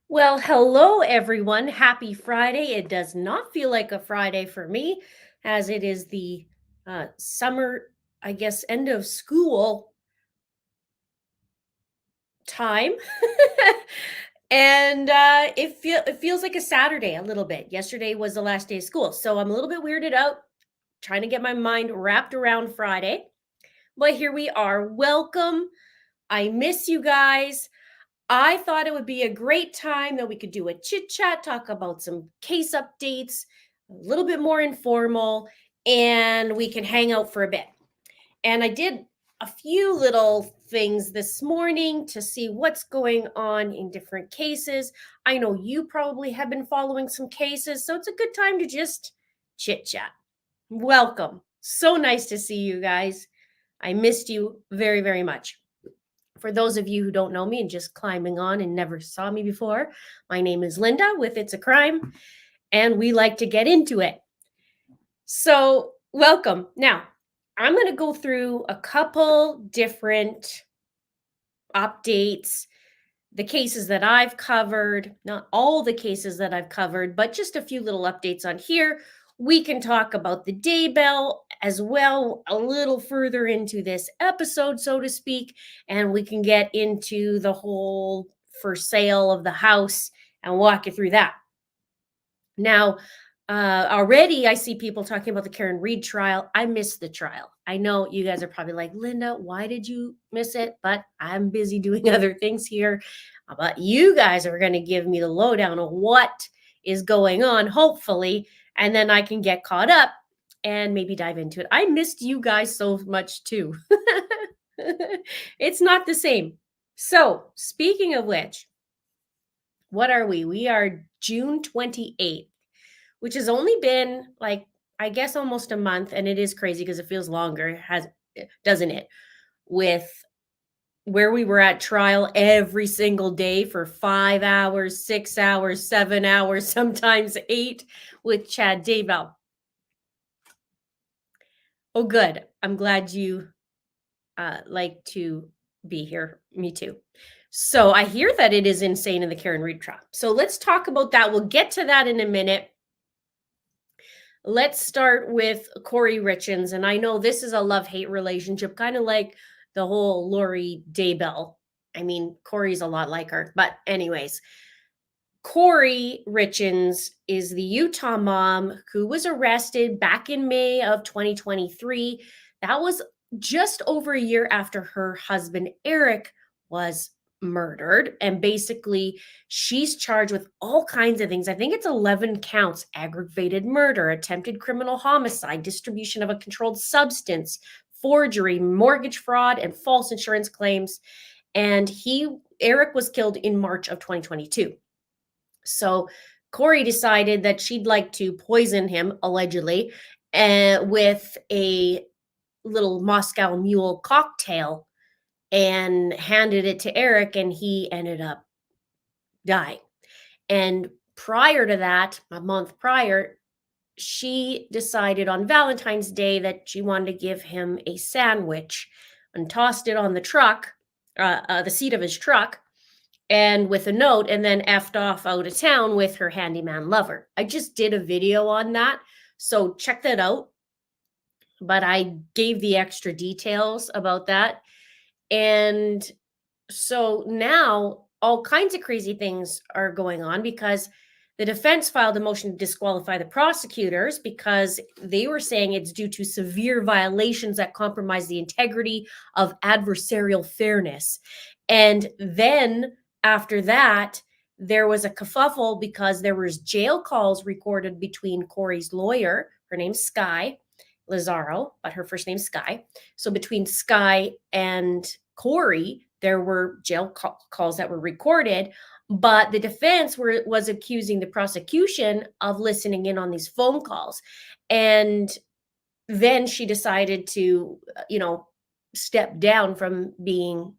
Well, hello everyone. Happy Friday. It does not feel like a Friday for me as it is the summer, I guess, end of school time. And it feels like a Saturday a little bit. Yesterday was the last day of school. So I'm a little bit weirded out trying to get my mind wrapped around Friday. But here we are. Welcome. I miss you guys. I thought it would be a great time that we could do a chit chat, talk about some case updates, a little bit more informal, and we can hang out for a bit. And I did a few little things this morning to see what's going on in different cases. I know you probably have been following some cases, so it's a good time to just chit chat. Welcome. So nice to see you guys. I missed you very, very much. For those of you who don't know me and just climbing on and never saw me before, my name is Linda with It's a Crime, and we like to get into it. So, welcome. Now, I'm going to go through a couple different updates, the cases that I've covered, not all the cases that I've covered, but just a few little updates on here. We can talk about the Daybell as well a little further into this episode, so to speak, and we can get into the whole for sale of the house and walk you through that. Now, already I see people talking about the Karen Reed trial. I missed the trial. I know you guys are probably like, Linda, why did you miss it? But I'm busy doing other things here. But you guys are going to give me the lowdown of what is going on, hopefully, and then I can get caught up and maybe dive into it. I missed you guys so much too. It's not the same. So, speaking of which, what are we? We are June 28th, which has only been like, I guess, almost a month. And it is crazy because it feels longer, doesn't it? With where we were at trial every single day for 5 hours, 6 hours, 7 hours, sometimes 8 with Chad Daybell. Oh, good. I'm glad you like to be here. Me too. So I hear that it is insane in the Karen Reed trial. So let's talk about that. We'll get to that in a minute. Let's start with Corey Richens. And I know this is a love-hate relationship, kind of like the whole Lori Daybell. I mean, Corey's a lot like her. But anyways, Corey Richens is the Utah mom who was arrested back in May of 2023. That was just over a year after her husband, Eric, was murdered. And basically, she's charged with all kinds of things. I think it's 11 counts: aggravated murder, attempted criminal homicide, distribution of a controlled substance, forgery, mortgage fraud, and false insurance claims. And Eric was killed in March of 2022. So Corey decided that she'd like to poison him, allegedly, with a little Moscow Mule cocktail and handed it to Eric, and he ended up dying. And prior to that, a month prior, she decided on Valentine's Day that she wanted to give him a sandwich and tossed it on the truck, the seat of his truck, and with a note, and then effed off out of town with her handyman lover. I just did a video on that, so check that out. But I gave the extra details about that. And so now all kinds of crazy things are going on because the defense filed a motion to disqualify the prosecutors because they were saying it's due to severe violations that compromise the integrity of adversarial fairness. And then after that, there was a kerfuffle because there was jail calls recorded between Corey's lawyer, her name's Sky Lazaro, but her first name's Sky. So between Sky and Corey, there were jail calls that were recorded, but the defense was accusing the prosecution of listening in on these phone calls. And then she decided to, step down from being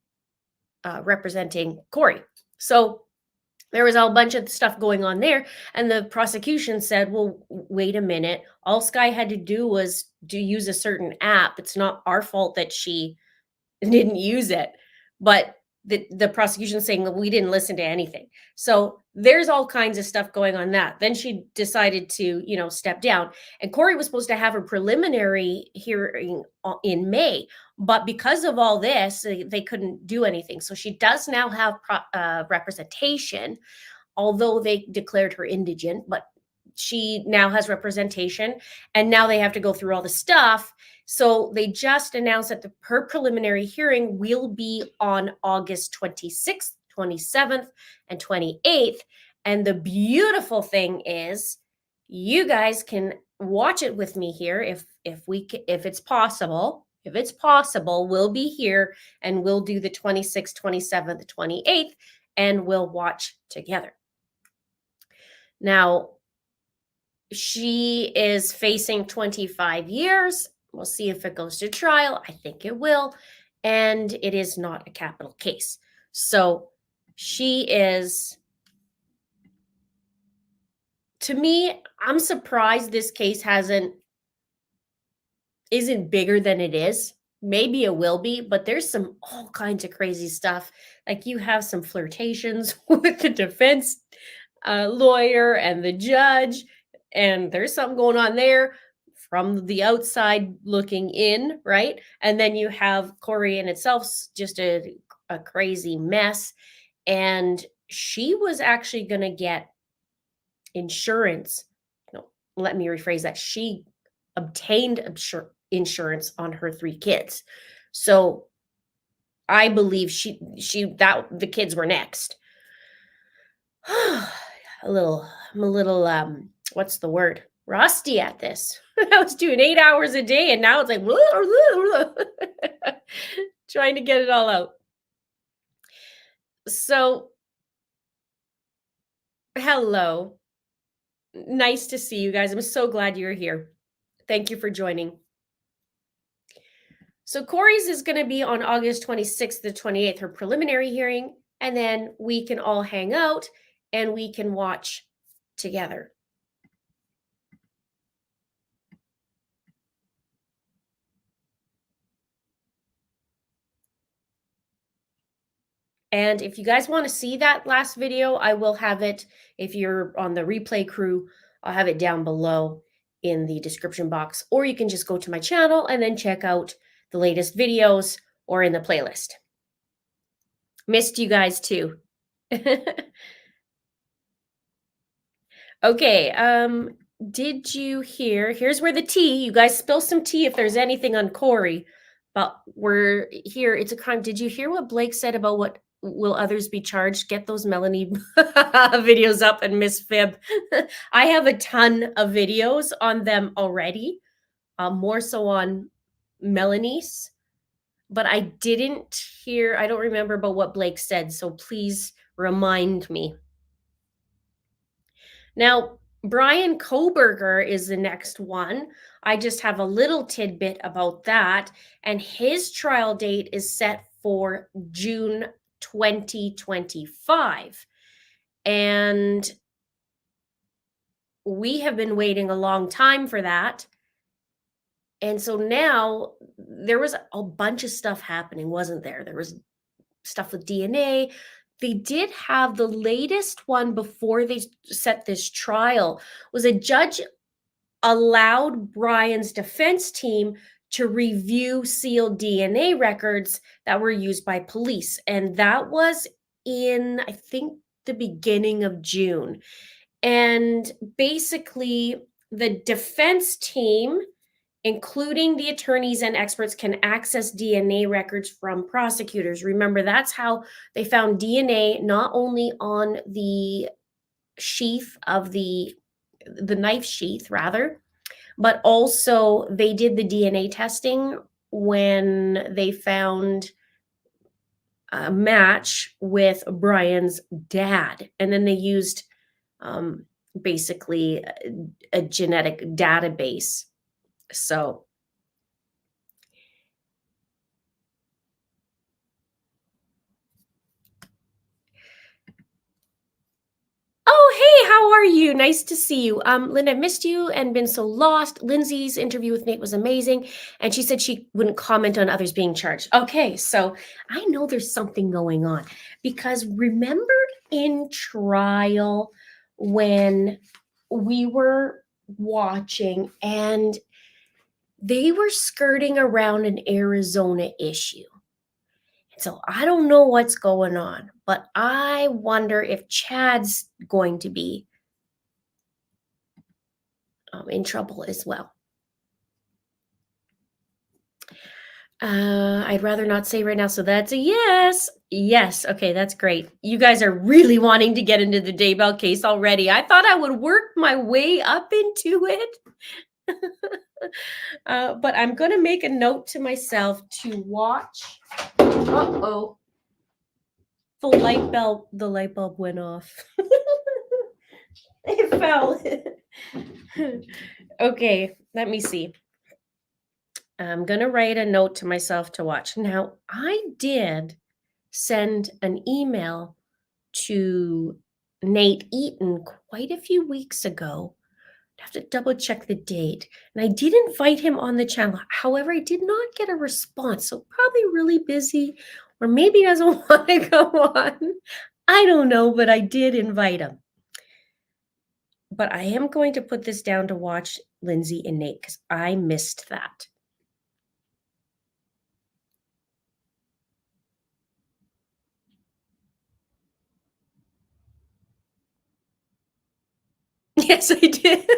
representing Corey. So there was a bunch of stuff going on there. And the prosecution said, well, wait a minute. All Sky had to do was to use a certain app. It's not our fault that she didn't use it. But the prosecution saying that we didn't listen to anything. So there's all kinds of stuff going on that. Then she decided to, step down. And Corey was supposed to have a preliminary hearing in May, but because of all this, they couldn't do anything. So she does now have representation, although they declared her indigent, but she now has representation, and now they have to go through all the stuff. So they just announced that her preliminary hearing will be on August 26th, 27th, and 28th. And the beautiful thing is, you guys can watch it with me here if it's possible. If it's possible, we'll be here and we'll do the 26th, 27th, 28th, and we'll watch together. Now, she is facing 25 years. We'll see if it goes to trial. I think it will. And it is not a capital case. So she is, to me, I'm surprised this case isn't bigger than it is. Maybe it will be, but there's all kinds of crazy stuff. Like, you have some flirtations with the defense lawyer and the judge, and there's something going on there from the outside looking in, right? And then you have Corey in itself, just a crazy mess. And she was actually going to get insurance. No, let me rephrase that. She obtained insurance on her 3 kids. So I believe that the kids were next. I'm a little what's the word? Rusty at this. I was doing 8 hours a day, and now it's like trying to get it all out. So, hello. Nice to see you guys. I'm so glad you're here. Thank you for joining. So Corey's is going to be on August 26th to 28th, her preliminary hearing, and then we can all hang out and we can watch together. And if you guys want to see that last video, I will have it. If you're on the replay crew, I'll have it down below in the description box, or you can just go to my channel and then check out the latest videos or in the playlist. Missed you guys too. Okay, did you hear? Here's where the tea, you guys spill some tea if there's anything on Corey, but we're here. It's a crime. Did you hear what Blake said about what will others be charged? Get those Melanie videos up and Miss Fib. I have a ton of videos on them already, more so on Melanie's, but I didn't hear, I don't remember about what Blake said, so please remind me. Now, Bryan Kohberger is the next one. I just have a little tidbit about that, and his trial date is set for June 2025. And we have been waiting a long time for that. And so now there was a bunch of stuff happening, wasn't there? There was stuff with DNA. They did have the latest one before they set this trial was a judge allowed Bryan's defense team to review sealed DNA records that were used by police. And that was in, I think, the beginning of June. And basically, the defense team, including the attorneys and experts, can access DNA records from prosecutors. Remember, that's how they found DNA, not only on the sheath of the knife sheath, rather, but also they did the DNA testing when they found a match with Bryan's dad. And then they used basically a genetic database. So, oh, hey, how are you? Nice to see you. Lynn, I missed you and been so lost. Lindsay's interview with Nate was amazing, and she said she wouldn't comment on others being charged. Okay, so I know there's something going on because remember in trial when we were watching and they were skirting around an Arizona issue. So I don't know what's going on, but I wonder if Chad's going to be in trouble as well. I'd rather not say right now, so that's a yes. Yes, okay, that's great. You guys are really wanting to get into the Daybell case already. I thought I would work my way up into it. But I'm going to make a note to myself to watch. Uh-oh. The light bulb went off. It fell. Okay, let me see. I'm going to write a note to myself to watch. Now, I did send an email to Nate Eaton quite a few weeks ago. I have to double check the date. And I did invite him on the channel. However, I did not get a response. So probably really busy or maybe doesn't want to go on. I don't know, but I did invite him. But I am going to put this down to watch Lindsay and Nate because I missed that. Yes, I did.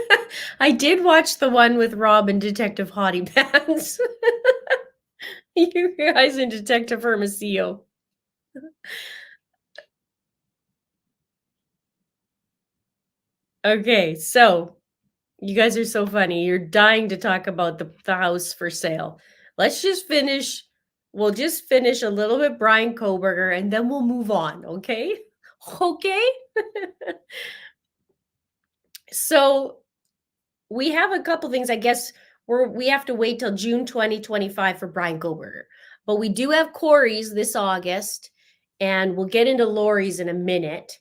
I did watch the one with Rob and Detective Hottie Pants. You guys and Detective Hermosillo. Okay, so you guys are so funny. You're dying to talk about the house for sale. Let's just finish. We'll just finish a little bit Bryan Kohberger and then we'll move on, okay? Okay? So we have a couple things, I guess we have to wait till June 2025 for Bryan Kohberger. But we do have Corey's this August, and we'll get into Lori's in a minute.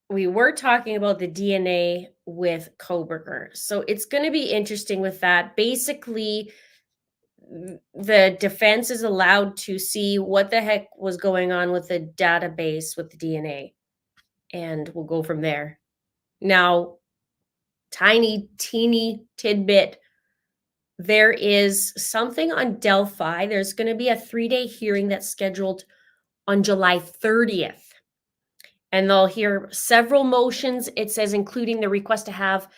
We were talking about the DNA with Kohberger. So it's going to be interesting with that. Basically, the defense is allowed to see what the heck was going on with the database with the DNA. And we'll go from there. Now, tiny, teeny tidbit. There is something on Delphi. There's going to be a 3-day hearing that's scheduled on July 30th. And they'll hear several motions. It says, including the request to have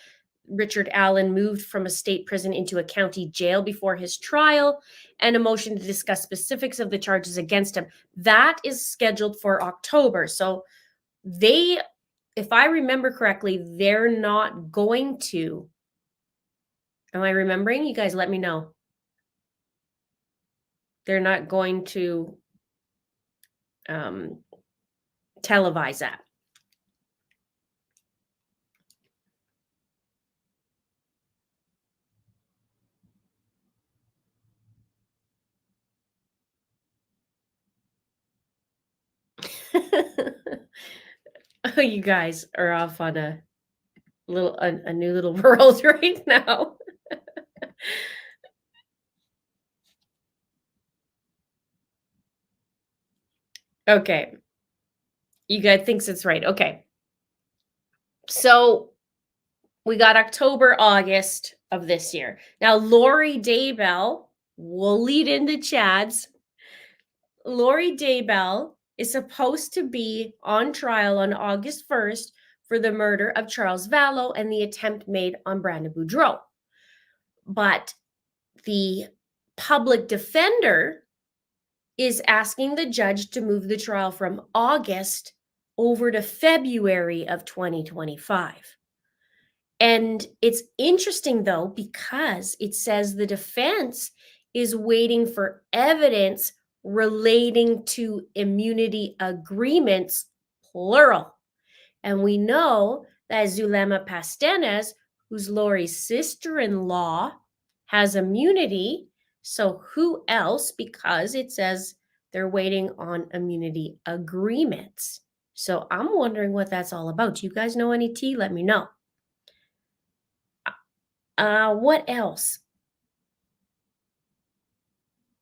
Richard Allen moved from a state prison into a county jail before his trial, and a motion to discuss specifics of the charges against him. That is scheduled for October. So they, if I remember correctly, they're not going to. Am I remembering? You guys let me know. They're not going to televise that. Oh, you guys are off on a new little world right now. Okay. You guys thinks it's right. Okay. So we got October, August of this year. Now, Lori Daybell will lead into Chad's. Lori Daybell is supposed to be on trial on August 1st for the murder of Charles Vallow and the attempt made on Brandon Boudreau. But the public defender is asking the judge to move the trial from August over to February of 2025. And it's interesting, though, because it says the defense is waiting for evidence relating to immunity agreements, plural. And we know that Zulema Pastenes, who's Lori's sister-in-law, has immunity. So who else? Because it says they're waiting on immunity agreements. So I'm wondering what that's all about. Do you guys know any tea? Let me know. What else?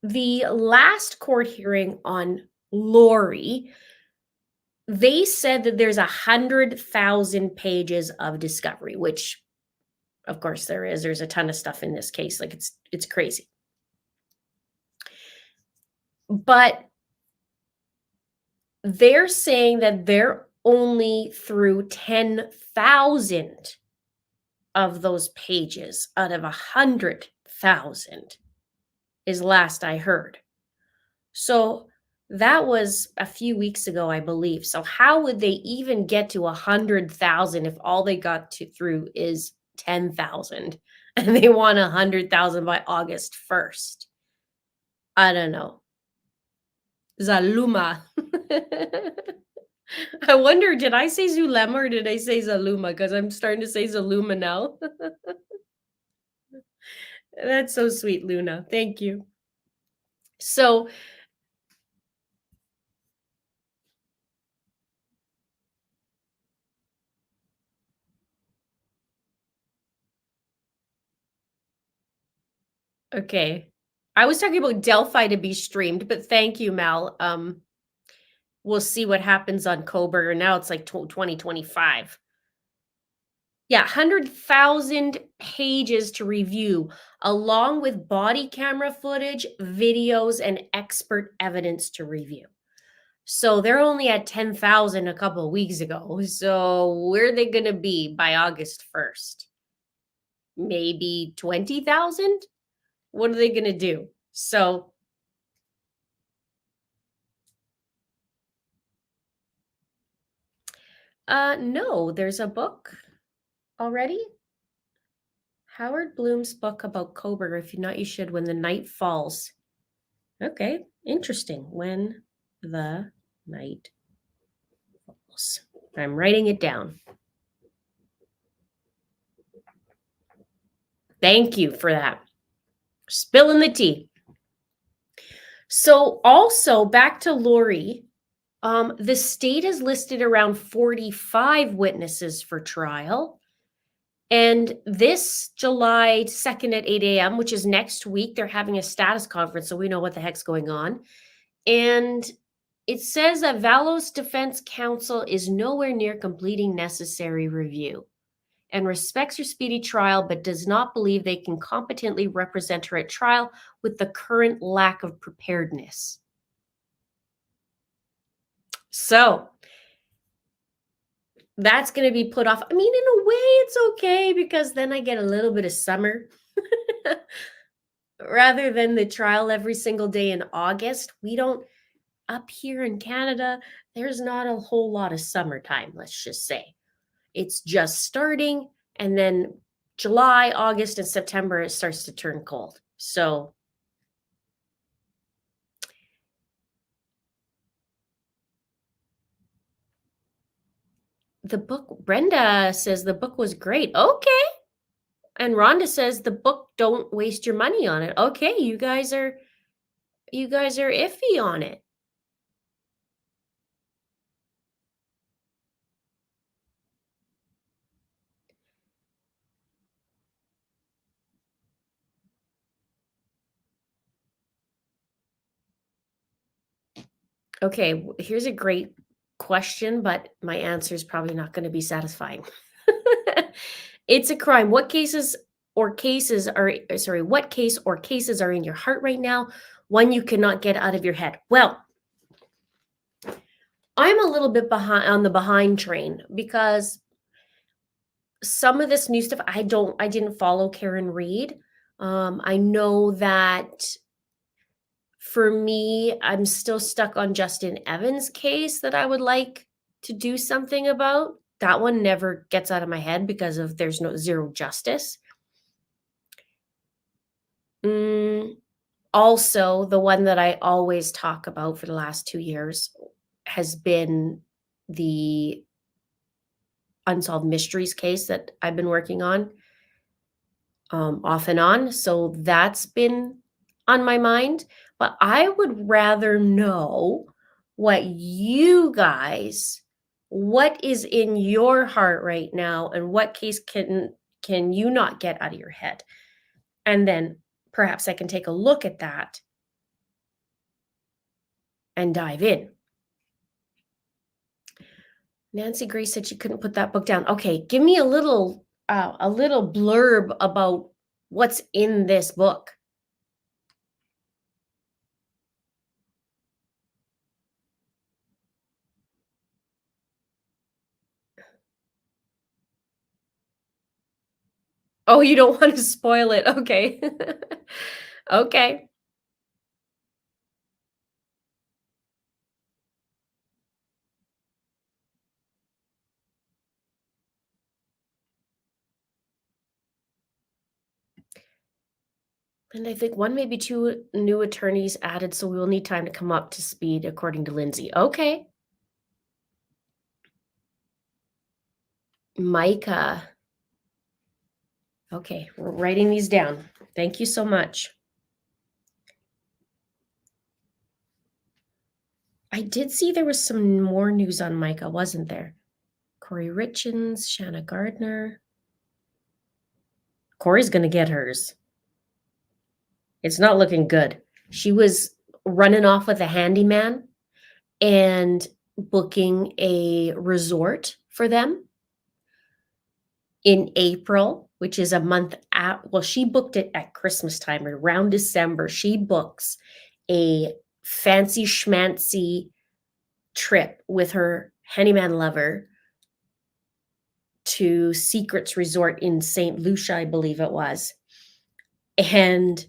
The last court hearing on Lori, they said that there's 100,000 pages of discovery, which of course there is. There's a ton of stuff in this case. Like it's crazy. But they're saying that they're only through 10,000 of those pages out of 100,000 is last I heard. So that was a few weeks ago, I believe. So how would they even get to 100,000 if all they got through is 10,000 and they want 100,000 by August 1st? I don't know. Zaluma. I wonder, did I say Zulema or did I say Zaluma? Because I'm starting to say Zaluma now. That's so sweet, Luna. Thank you. So, okay. I was talking about Delphi to be streamed, but thank you, Mal. We'll see what happens on Kohberger. Now it's like 2025. Yeah, 100,000 pages to review, along with body camera footage, videos, and expert evidence to review. So they're only at 10,000 a couple of weeks ago. So where are they going to be by August 1st? Maybe 20,000? What are they going to do? So no, there's a book already. Howard Bloom's book about Kohberger. If you're not, you should. When the Night Falls. Okay, interesting. When the Night Falls. I'm writing it down. Thank you for that. Spilling the tea. So also back to Lori, the state has listed around 45 witnesses for trial. And this July 2nd at 8 a.m., which is next week, they're having a status conference, so we know what the heck's going on. And it says that Vallow's defense counsel is nowhere near completing necessary review and respects her speedy trial, but does not believe they can competently represent her at trial with the current lack of preparedness. So that's going to be put off. I mean, in a way, it's okay because then I get a little bit of summer. Rather than the trial every single day in August, we don't, up here in Canada, there's not a whole lot of summertime, let's just say. It's just starting, and then July, August, and September, it starts to turn cold. So the book, Brenda says the book was great. Okay. And Rhonda says the book, don't waste your money on it. Okay, you guys are iffy on it. Okay, here's a great question, but my answer is probably not going to be satisfying. It's a crime. What case or cases are in your heart right now? One you cannot get out of your head. Well, I'm a little bit behind train because some of this new stuff I didn't follow Karen Reed. I know that for me, I'm still stuck on Justin Evans' case that I would like to do something about. That one never gets out of my head because of there's zero justice. Also, the one that I always talk about for the last 2 years has been the unsolved mysteries case that I've been working on off and on. So that's been on my mind. But I would rather know what you guys what is in your heart right now and what case can you not get out of your head? And then perhaps I can take a look at that and dive in. Nancy Grace said she couldn't put that book down. Okay, give me a little blurb about what's in this book. Oh, you don't want to spoil it. Okay. Okay. And I think one, maybe two new attorneys added, so we will need time to come up to speed, according to Lindsay. Okay. Micah. Okay, we're writing these down. Thank you so much. I did see there was some more news on Micah, wasn't there? Corey Richens, Shanna Gardner. Corey's going to get hers. It's not looking good. She was running off with a handyman and booking a resort for them in April, which is a month at, well, she booked it at Christmas time, around December. She books a fancy schmancy trip with her handyman lover to Secrets Resort in St. Lucia, I believe it was. And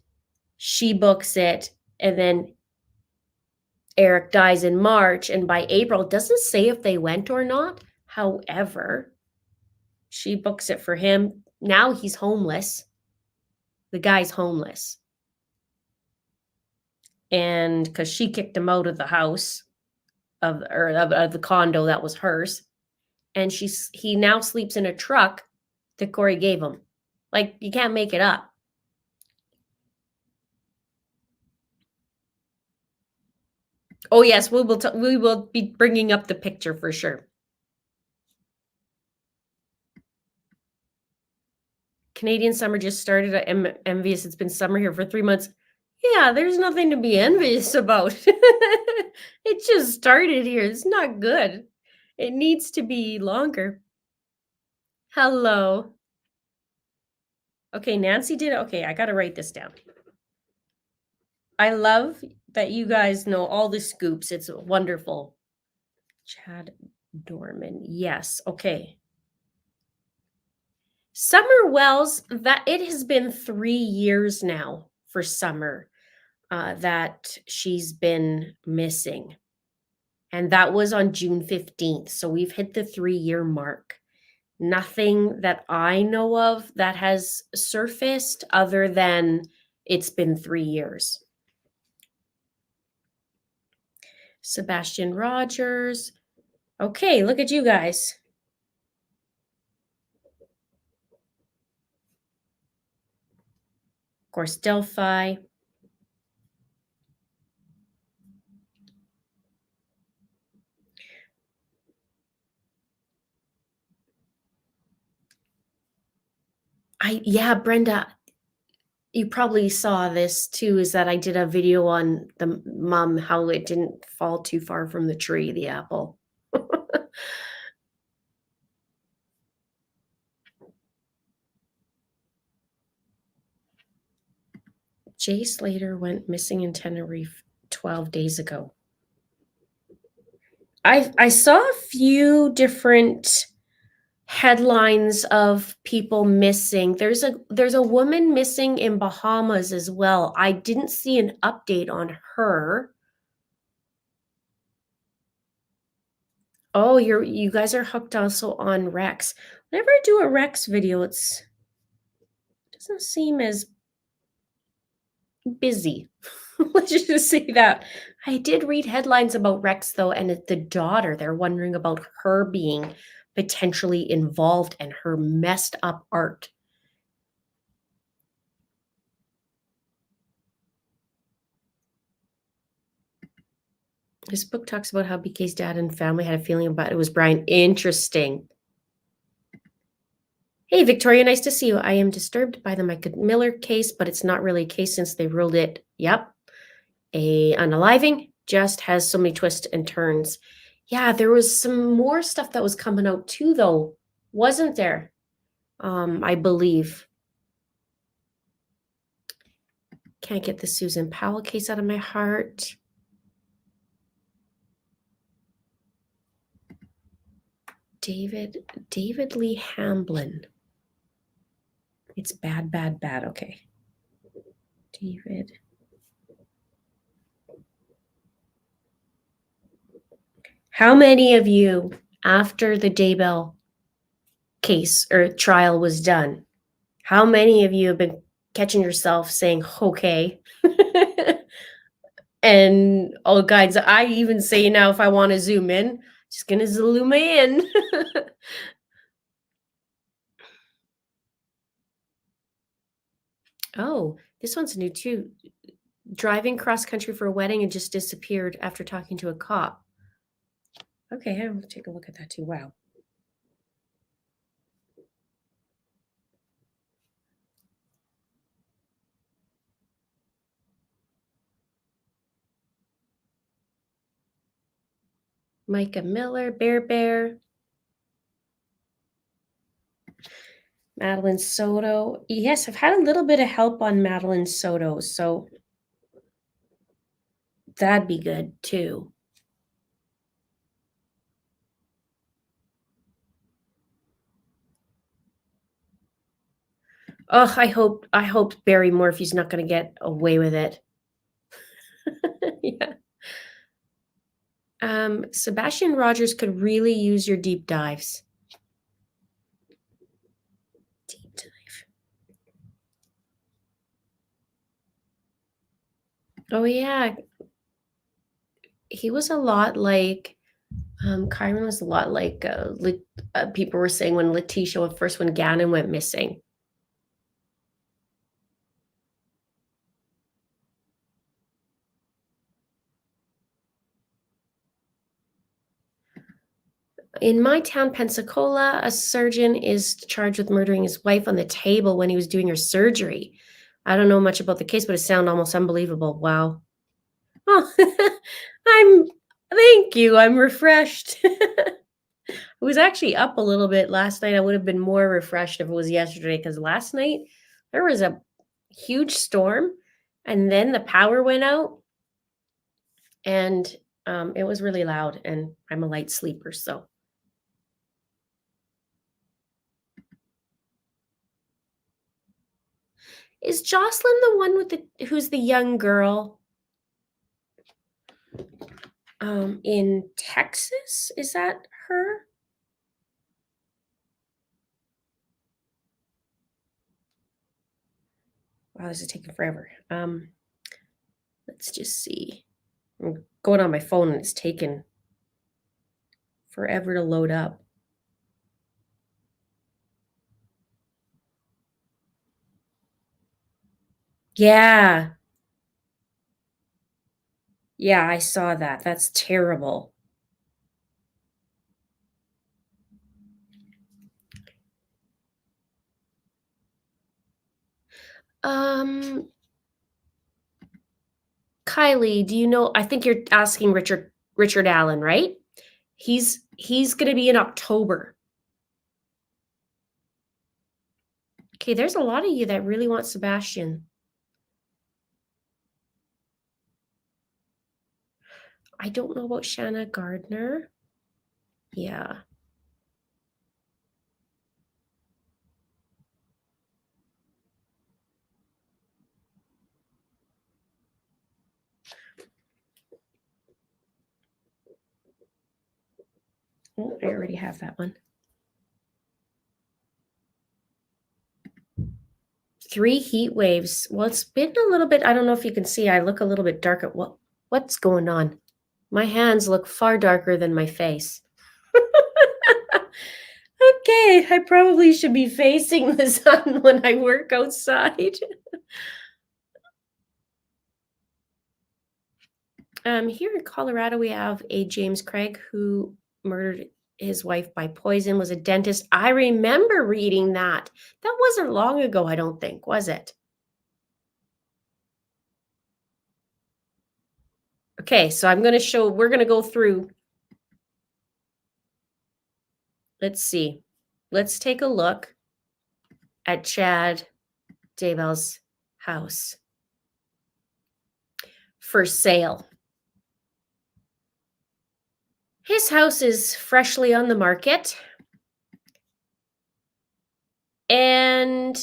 she books it, and then Eric dies in March, and by April, it doesn't say if they went or not. However, she books it for him. Now he's homeless. The guy's homeless. And because she kicked him out of the house of the condo that was hers. And he now sleeps in a truck that Corey gave him. Like, you can't make it up. Oh yes, we will be bringing up the picture for sure. Canadian summer just started. I'm envious. It's been summer here for 3 months. Yeah, there's nothing to be envious about. It just started here. It's not good. It needs to be longer. Hello. Okay, Nancy did it. Okay, I got to write this down. I love that you guys know all the scoops. It's wonderful. Chad Dorman. Yes. Okay. Summer Wells, that it has been 3 years now for Summer that she's been missing. And that was on June 15th. So we've hit the 3-year mark. Nothing that I know of that has surfaced other than it's been 3 years. Sebastian Rogers. Okay, look at you guys. Of course, Delphi. Yeah, Brenda, you probably saw this too, is that I did a video on the mom, how it didn't fall too far from the tree, the apple. Jay Slater went missing in Tenerife 12 days ago. I saw a few different headlines of people missing. There's a woman missing in Bahamas as well. I didn't see an update on her. Oh, you guys are hooked also on Rex. Whenever I do a Rex video, it doesn't seem as busy. Let's just say that. I did read headlines about Rex though, and the daughter, they're wondering about her being potentially involved and her messed up art. This book talks about how BK's dad and family had a feeling about it was Bryan. Interesting. Hey, Victoria, nice to see you. I am disturbed by the Micah Miller case, but it's not really a case since they ruled it, yep, a unaliving. Just has so many twists and turns. Yeah, there was some more stuff that was coming out too, though, wasn't there? I believe. Can't get the Susan Powell case out of my heart. David Lee Hamblin. It's bad, bad, bad. Okay. David. How many of you, after the Daybell case or trial was done, how many of you have been catching yourself saying, okay? And all guides, I even say now, if I want to zoom in, just gonna zoom in. Oh, this one's new too. Driving cross country for a wedding and just disappeared after talking to a cop. Okay, I'll take a look at that too. Wow. Micah Miller, Bear. Madeline Soto. Yes, I've had a little bit of help on Madeline Soto, so that'd be good too. Oh, I hope Barry Morphy's not going to get away with it. Yeah. Sebastian Rogers could really use your deep dives. Deep dive. Oh yeah. He was a lot like Kyron was a lot like people were saying when Letitia first when Gannon went missing. In my town, Pensacola, a surgeon is charged with murdering his wife on the table when he was doing her surgery. I don't know much about the case, but it sounds almost unbelievable. Wow. Oh, thank you. I'm refreshed. I was actually up a little bit last night. I would have been more refreshed if it was yesterday because last night there was a huge storm and then the power went out and it was really loud and I'm a light sleeper. So is Jocelyn the one with who's the young girl in Texas? Is that her? Wow, this is taking forever. Let's just see. I'm going on my phone and it's taken forever to load up. Yeah. Yeah, I saw that. That's terrible. Kylie, do you know? I think you're asking Richard Allen, right? He's going to be in October. Okay, there's a lot of you that really want Sebastian. I don't know about Shanna Gardner. Yeah. Oh, I already have that one. 3 heat waves. Well, it's been a little bit, I don't know if you can see, I look a little bit darker. What's going on? My hands look far darker than my face. Okay, I probably should be facing the sun when I work outside. Here in Colorado, we have a James Craig who murdered his wife by poison, was a dentist. I remember reading that. That wasn't long ago, I don't think, was it? Okay, so we're going to go through. Let's see. Let's take a look at Chad Daybell's house for sale. His house is freshly on the market. And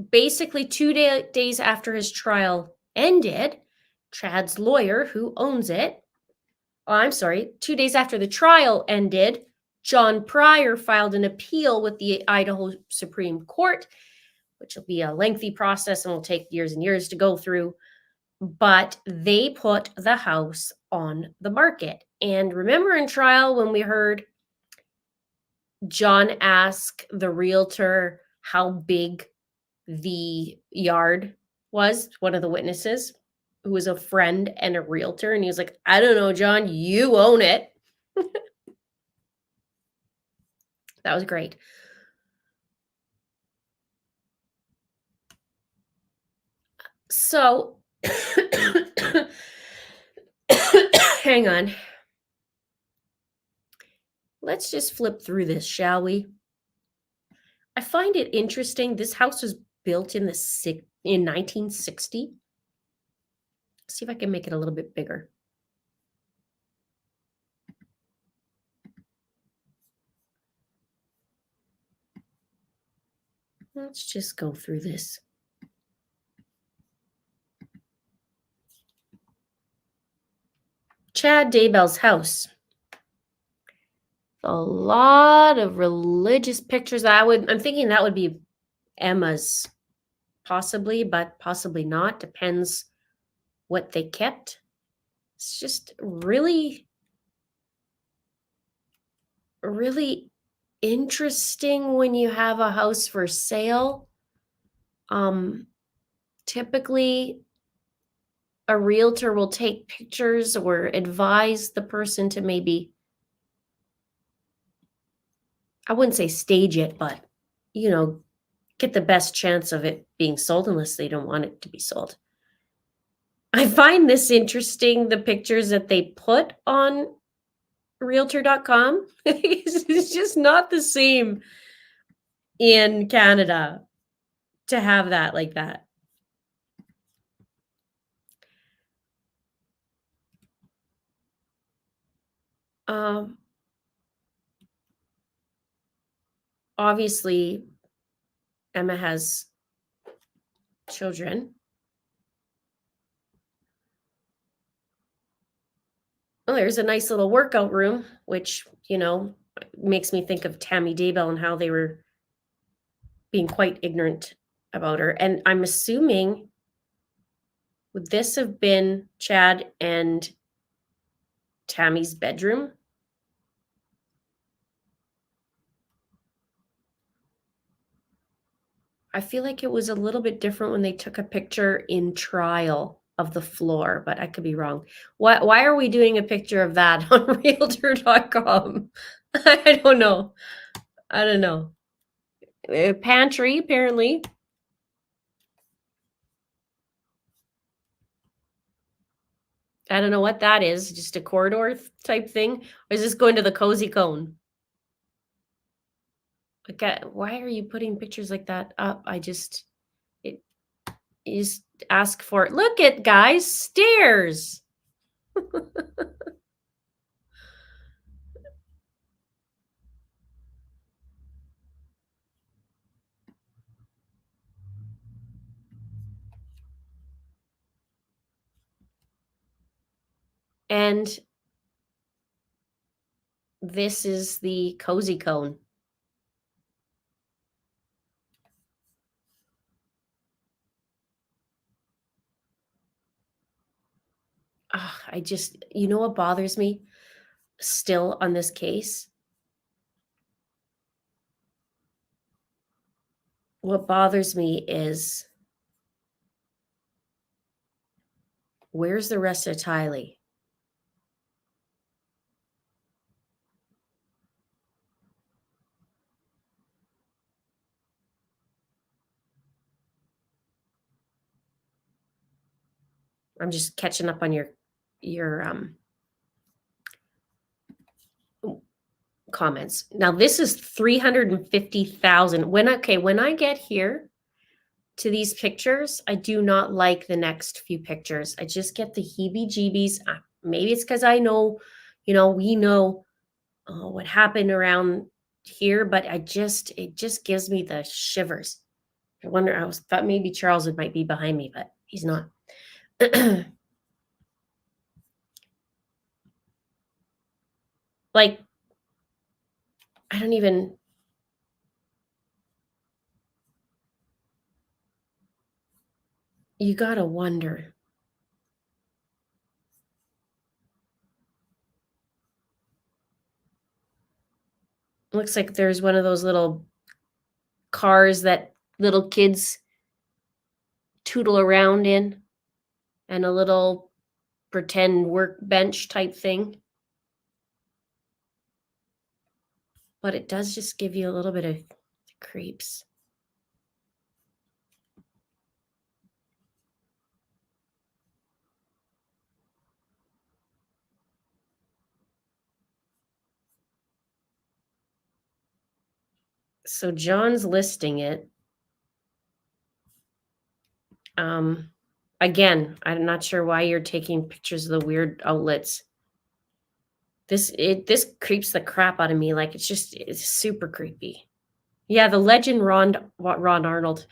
basically 2 days after his trial ended, Chad's lawyer, who owns it, 2 days after the trial ended, John Pryor filed an appeal with the Idaho Supreme Court, which will be a lengthy process and will take years and years to go through. But they put the house on the market. And remember in trial when we heard John ask the realtor how big the yard was, one of the witnesses who was a friend and a realtor, and he was like, I don't know, John, you own it. That was great. So hang on. Let's just flip through this, shall we? I find it interesting. This house was built in 1960. See if I can make it a little bit bigger. Let's just go through this. Chad Daybell's house. A lot of religious pictures. I'm thinking that would be Emma's, possibly, but possibly not. Depends what they kept. It's just really, really interesting when you have a house for sale. Typically, a realtor will take pictures or advise the person to maybe, I wouldn't say stage it, but, get the best chance of it being sold unless they don't want it to be sold. I find this interesting, the pictures that they put on realtor.com. It's just not the same in Canada to have that like that. Obviously, Emma has children. Oh, there's a nice little workout room, which, makes me think of Tammy Daybell and how they were being quite ignorant about her. And I'm assuming, would this have been Chad and Tammy's bedroom? I feel like it was a little bit different when they took a picture in trial of the floor, but I could be wrong. Why are we doing a picture of that on realtor.com? I don't know. Pantry, apparently. I don't know what that is. Just a corridor type thing? Or is this going to the cozy cone? Like, why are you putting pictures like that up? You just ask for it. Look at, guys, stairs. And this is the cozy cone. What bothers me still on this case? What bothers me is Where's the rest of Tylee? I'm just catching up on your comments. Now this is 350,000. When I get here to these pictures, I do not like the next few pictures. I just get the heebie-jeebies. Maybe it's because I know, we know what happened around here, but it just gives me the shivers. I thought maybe Charles might be behind me, but he's not. Like, I don't even. You gotta wonder. Looks like there's one of those little cars that little kids tootle around in, and a little pretend workbench type thing. But it does just give you a little bit of creeps. So John's listing it. Again, I'm not sure why you're taking pictures of the weird outlets. This creeps the crap out of me. Like, it's super creepy. Yeah, the legend Ron Arnold.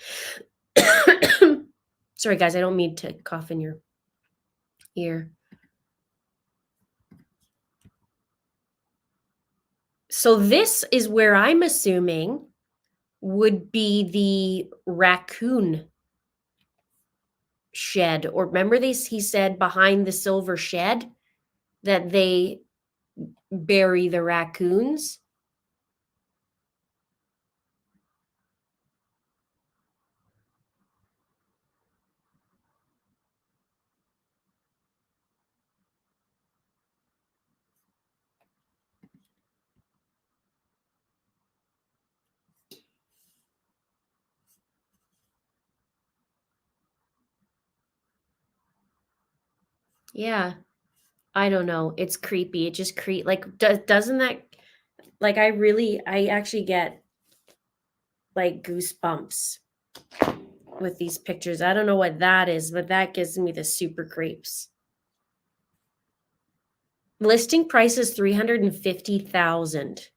Sorry, guys, I don't mean to cough in your ear. So this is where I'm assuming would be the raccoon shed. Or remember he said behind the silver shed that they bury the raccoons? Yeah. I don't know. It's creepy. It just like doesn't that, like, I actually get like goosebumps with these pictures. I don't know what that is, but that gives me the super creeps. Listing price is 350,000.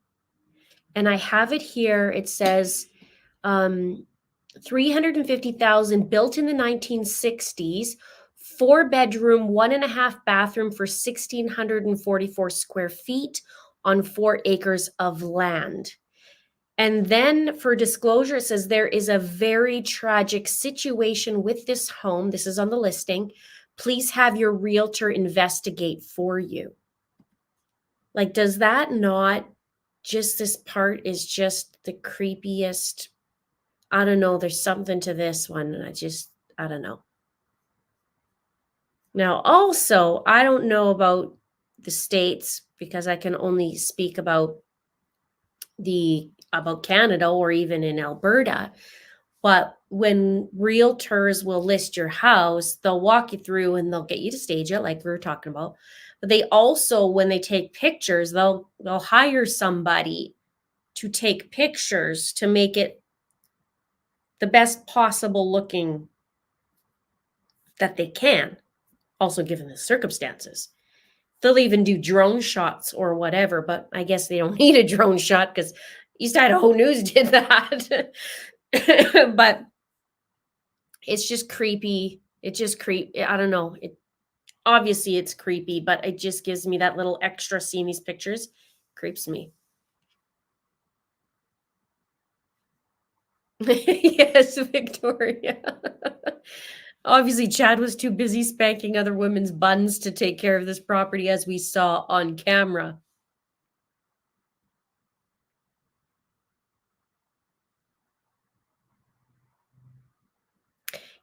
And I have it here. It says 350,000, built in the 1960s, 4-bedroom, 1.5 bathroom for 1,644 square feet on 4 acres of land. And then for disclosure, it says there is a very tragic situation with this home. This is on the listing. Please have your realtor investigate for you. Like, does that not, just this part is just the creepiest. I don't know. There's something to this one. And I don't know. Now, also, I don't know about the States because I can only speak about Canada or even in Alberta. But when realtors will list your house, they'll walk you through and they'll get you to stage it, like we were talking about. But they also, when they take pictures, they'll hire somebody to take pictures to make it the best possible looking that they can, also given the circumstances. They'll even do drone shots or whatever, but I guess they don't need a drone shot because East Idaho News did that. But it's just creepy. I don't know. Obviously it's creepy, but it just gives me that little extra seeing these pictures. Creeps me. Yes, Victoria. Obviously, Chad was too busy spanking other women's buns to take care of this property, as we saw on camera.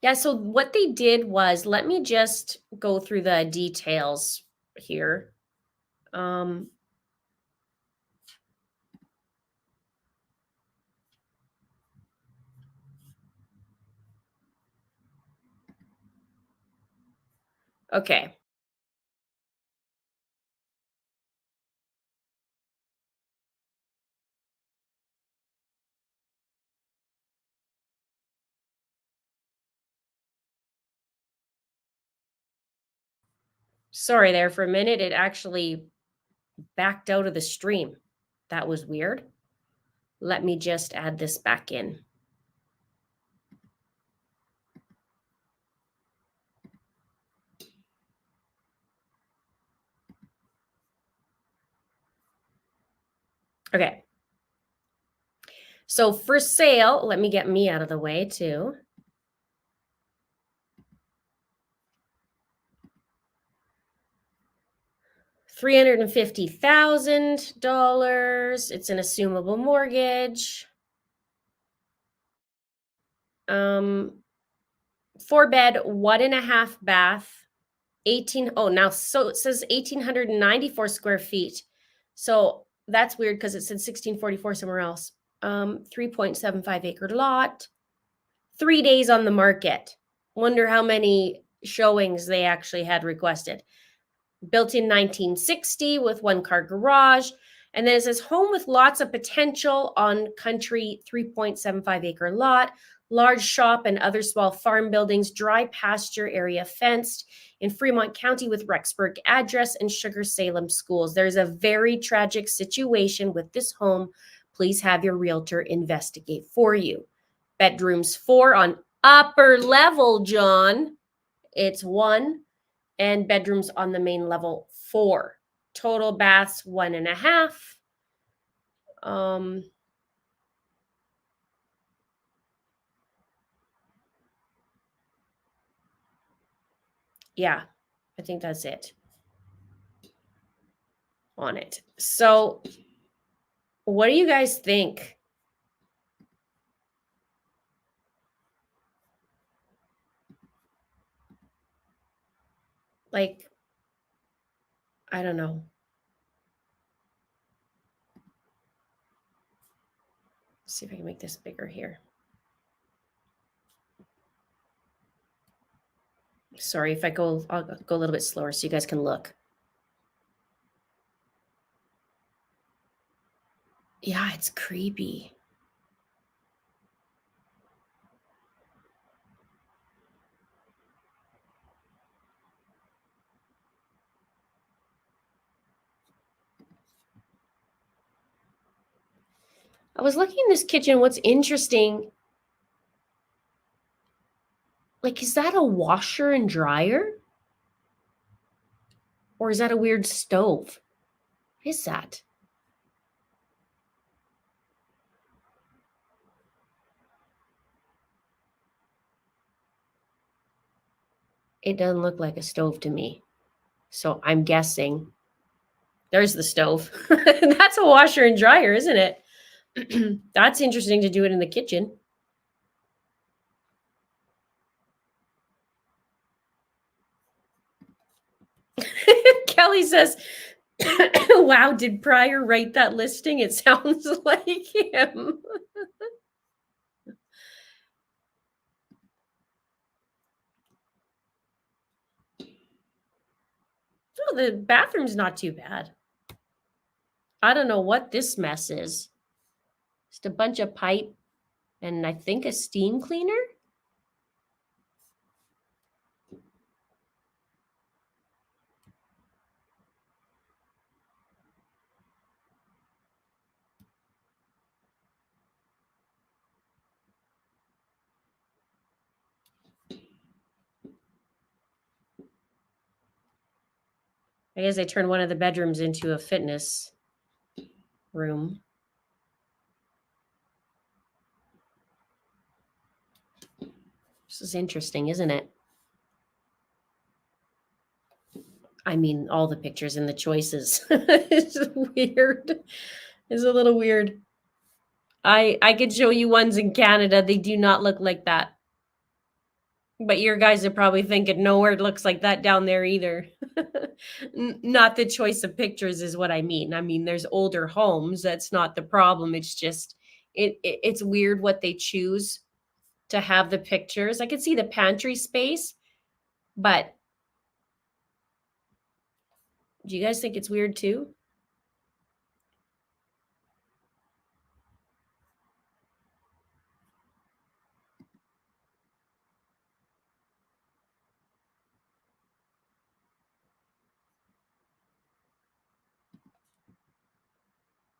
Yeah, so what they did was, let me just go through the details here. Um, okay. Sorry there for a minute. It actually backed out of the stream. That was weird. Let me just add this back in. Okay. So for sale, let me get me out of the way too. $350,000. It's an assumable mortgage. 4-bed, 1.5 bath, 18. Oh, now so it says 1,894 square feet. So that's weird because it said 1,644 somewhere else. 3.75 acre lot. 3 days on the market. Wonder how many showings they actually had requested. Built in 1960 with 1-car garage. And then it says home with lots of potential on country 3.75 acre lot, large shop and other small farm buildings, dry pasture area fenced in Fremont County with Rexburg address and Sugar Salem schools. There's a very tragic situation with this home. Please have your realtor investigate for you. Bedrooms 4 on upper level, John. It's 1. And bedrooms on the main level 4. Total baths 1.5. Yeah, I think that's it on it. So what do you guys think? Like, I don't know. Let's see if I can make this bigger here. Sorry if I'll go a little bit slower so you guys can look. Yeah, it's creepy. I was looking in this kitchen. What's interesting, like, is that a washer and dryer? Or is that a weird stove? What is that? It doesn't look like a stove to me. So I'm guessing there's the stove. That's a washer and dryer, isn't it? That's interesting to do it in the kitchen. Kelly says, wow, did Pryor write that listing? It sounds like him. Oh, the bathroom's not too bad. I don't know what this mess is. Just a bunch of pipe and I think a steam cleaner. I guess I turned one of the bedrooms into a fitness room. This is interesting, isn't it? I mean, all the pictures and the choices. It's weird. It's a little weird. I could show you ones in Canada. They do not look like that. But your guys are probably thinking nowhere looks like that down there either. Not the choice of pictures is what I mean. I mean, there's older homes. That's not the problem. It's just it's weird what they choose to have the pictures. I could see the pantry space, but do you guys think it's weird too?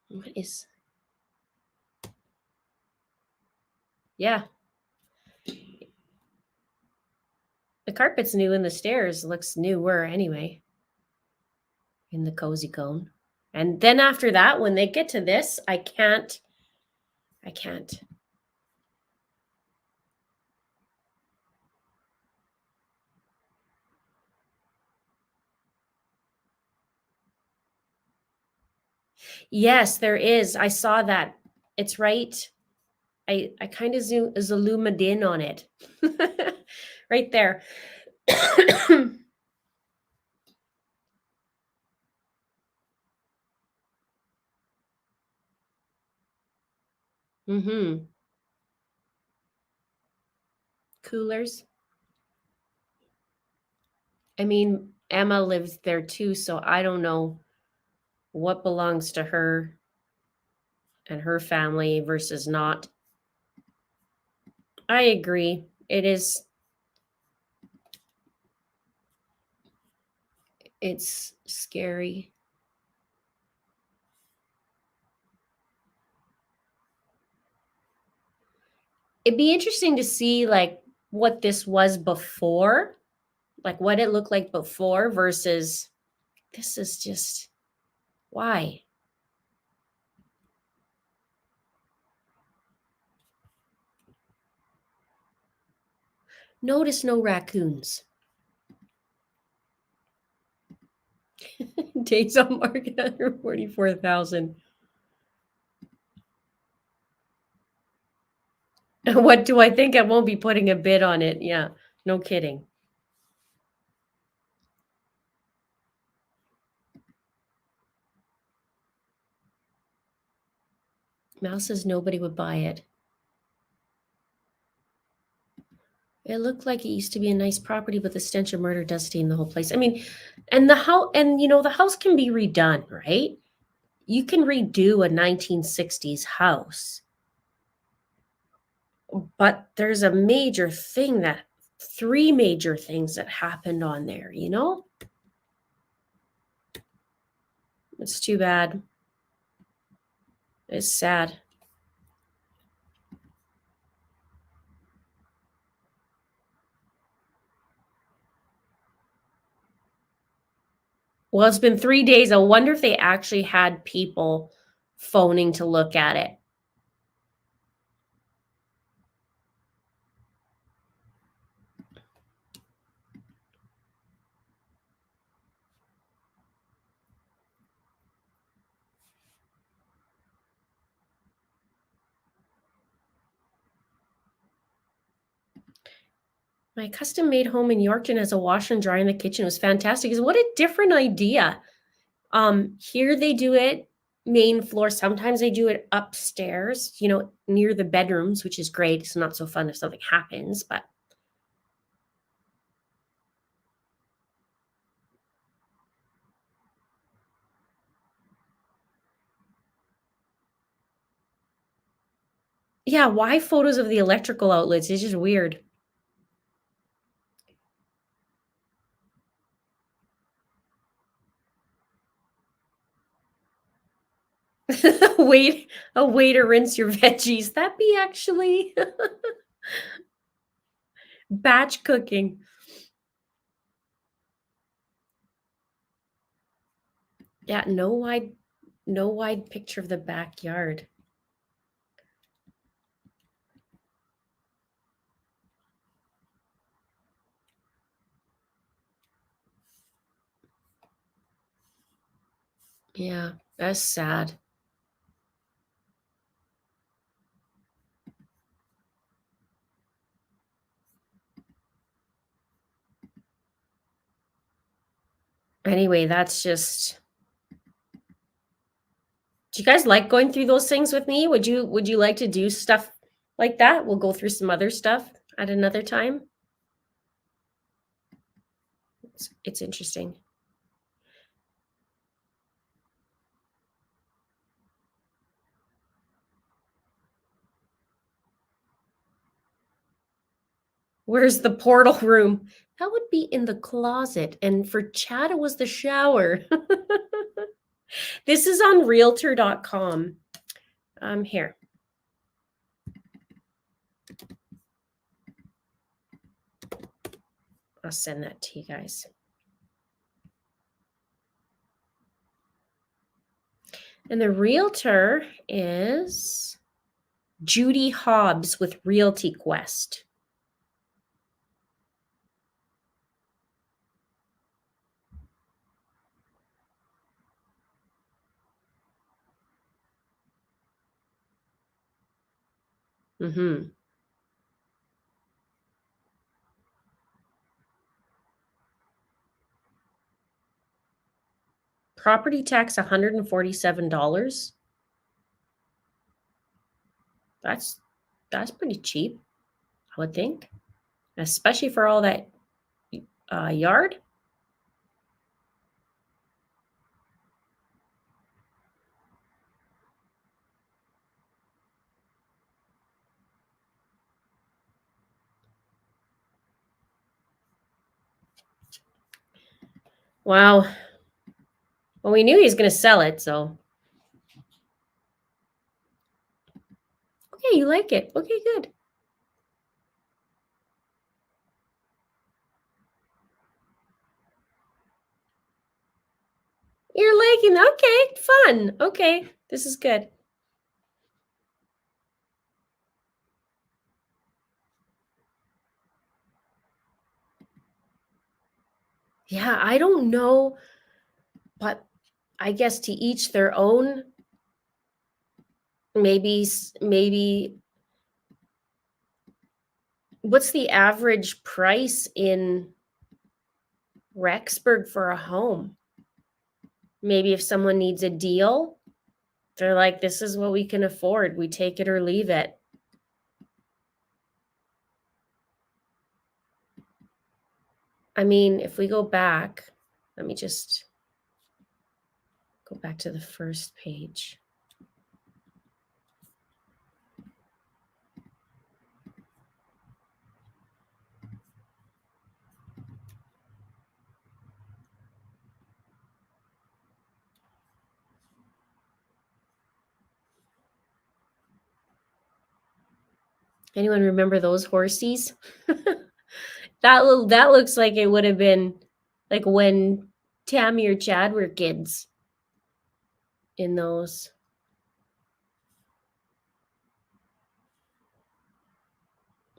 What is Yeah, the carpet's new and the stairs looks newer anyway in the cozy cone. And then after that, when they get to this, I can't. Yes, there is. I saw that. It's right. I kind of zoomed in on it. Right there. Mhm. Coolers. I mean, Emma lives there too, so I don't know what belongs to her and her family versus not. I agree. It's scary. It'd be interesting to see like what this was before, like what it looked like before versus this is just why? Notice no raccoons. Days on market under 44,000. What do I think? I won't be putting a bid on it. Yeah, no kidding. Mouse says nobody would buy it. It looked like it used to be a nice property, but the stench of murder does stain the whole place. I mean, and the house, and the house can be redone, right? You can redo a 1960s house, but there's a major thing that three major things that happened on there, It's too bad. It's sad. Well, it's been 3 days. I wonder if they actually had people phoning to look at it. My custom made home in Yorkton has a washer and dryer in the kitchen. It was fantastic. What a different idea. Here they do it main floor. Sometimes they do it upstairs, near the bedrooms, which is great. It's not so fun if something happens, but yeah, why photos of the electrical outlets? It's just weird. Wait, a way to rinse your veggies. That'd be actually batch cooking. Yeah, no wide picture of the backyard. Yeah, that's sad. Anyway, that's just. Do you guys like going through those things with me? Would you like to do stuff like that? We'll go through some other stuff at another time. It's interesting. Where's the portal room? That would be in the closet. And for Chad, it was the shower. This is on realtor.com. Here. I'll send that to you guys. And the realtor is Judy Hobbs with Realty Quest. Mm-hmm. Property tax $147. That's pretty cheap, I would think, especially for all that yard. Wow. Well, we knew he was going to sell it, so. Okay, you like it. Okay, good. You're liking it. Okay, fun. Okay, this is good. Yeah, I don't know, but I guess to each their own. Maybe what's the average price in Rexburg for a home? Maybe if someone needs a deal, they're like, this is what we can afford. We take it or leave it. I mean, if we go back, let me just go back to the first page. Anyone remember those horsies? That looks like it would have been like when Tammy or Chad were kids in those.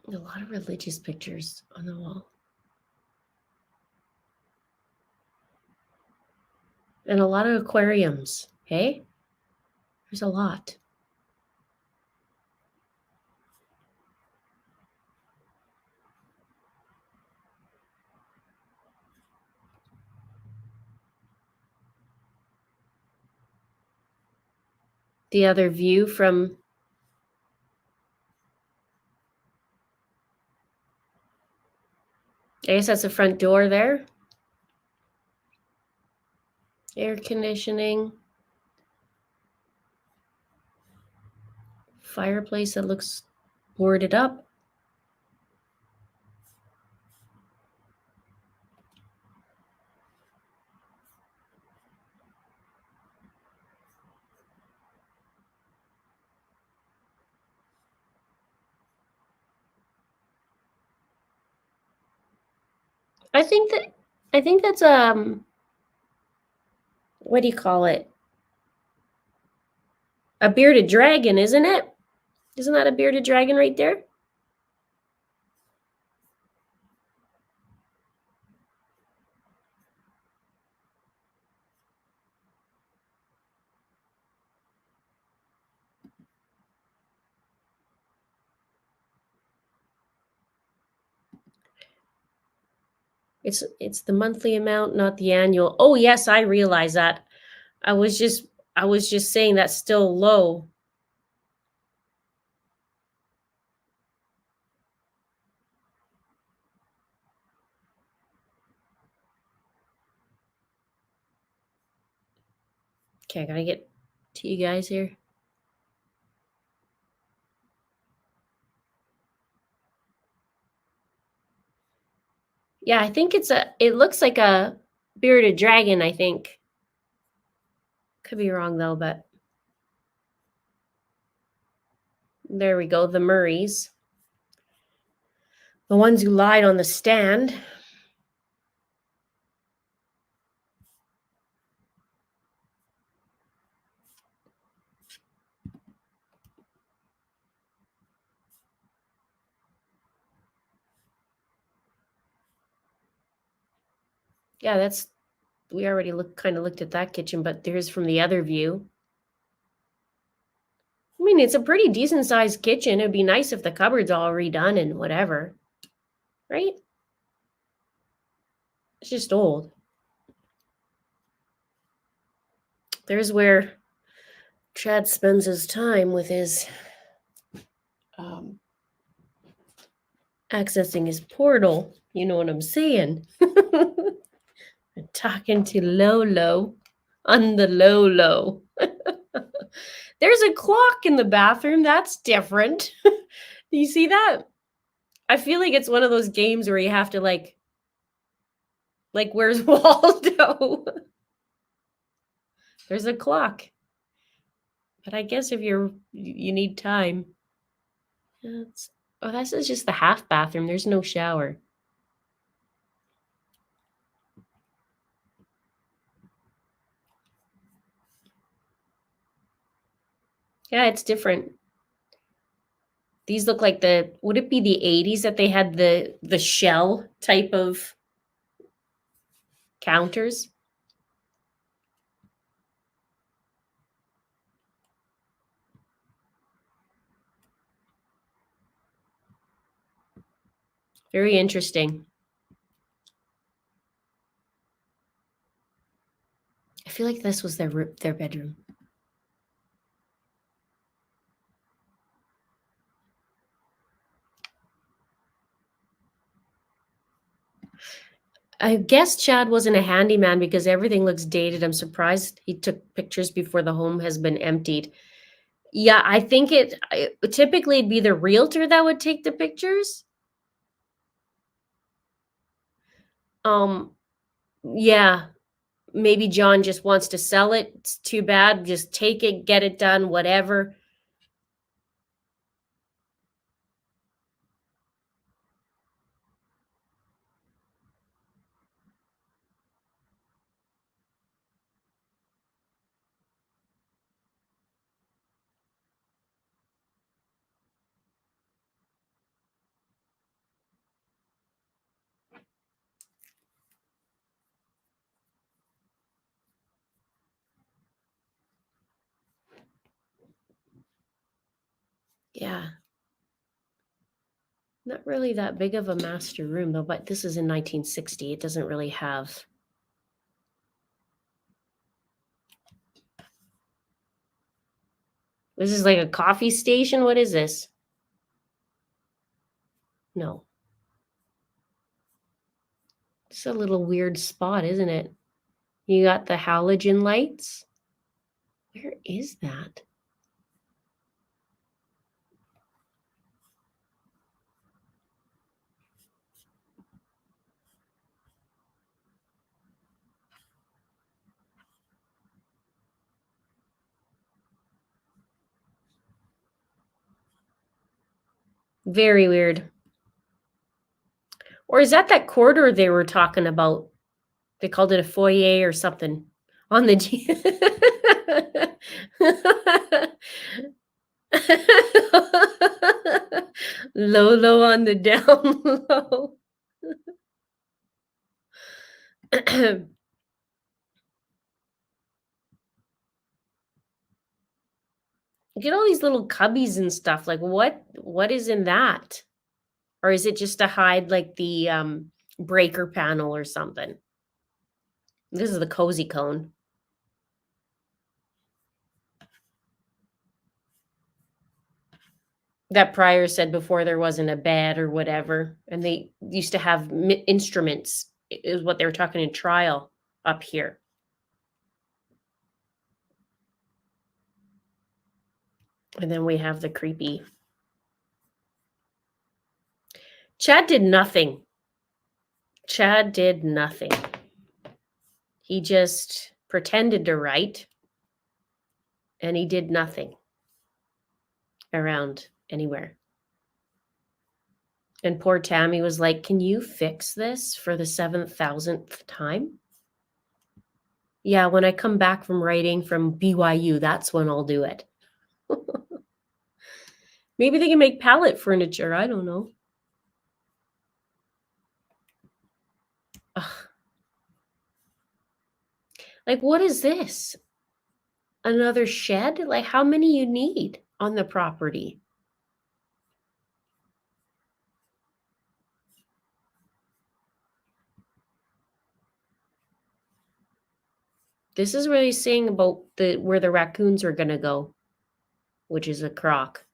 A lot of religious pictures on the wall. And a lot of aquariums, hey? There's a lot. The other view from I guess that's the front door there. Air conditioning. Fireplace that looks boarded up. I think that's what do you call it? A bearded dragon, isn't it? Isn't that a bearded dragon right there? It's the monthly amount, not the annual. Oh, yes, I realize that. I was just I was just saying that's still low. Okay, I gotta get to you guys here. Yeah, I think it looks like a bearded dragon, I think. Could be wrong though, but there we go, the Murrays. The ones who lied on the stand. Yeah, that's we already kind of looked at that kitchen, but there's from the other view. I mean, it's a pretty decent sized kitchen. It'd be nice if the cupboard's all redone and whatever. Right? It's just old. There's where Chad spends his time with his accessing his portal. You know what I'm saying? Talking to Lolo on the low. There's a clock in the bathroom. That's different. Do you see that? I feel like it's one of those games where you have to like where's Waldo? There's a clock. But I guess if you need time. This is just the half bathroom. There's no shower. Yeah, it's different. These look like would it be the 80s that they had the shell type of counters? Very interesting. I feel like this was their bedroom. I guess Chad wasn't a handyman because everything looks dated. I'm surprised he took pictures before the home has been emptied. Yeah, I think typically it'd be the realtor that would take the pictures. Yeah, maybe John just wants to sell it. It's too bad. Just take it, get it done, whatever. Yeah. Not really that big of a master room though, but this is in 1960. It doesn't really have. This is like a coffee station. What is this? No. It's a little weird spot, isn't it? You got the halogen lights. Where is that? Very weird. Or is that corridor they were talking about? They called it a foyer or something on the low on the down low. Get all these little cubbies and stuff. Like what is in that? Or is it just to hide like the breaker panel or something. This is the cozy cone. That Pryor said before there wasn't a bed or whatever, and they used to have instruments, is what they were talking in trial up here. And then we have the creepy. Chad did nothing. Chad did nothing. He just pretended to write, and he did nothing around anywhere. And poor Tammy was like, "Can you fix this for the 7,000th time?" Yeah, when I come back from writing from BYU, that's when I'll do it. Maybe they can make pallet furniture. I don't know. Ugh. Like, what is this? Another shed? Like, how many you need on the property? This is where he's saying about where the raccoons are going to go, which is a crock.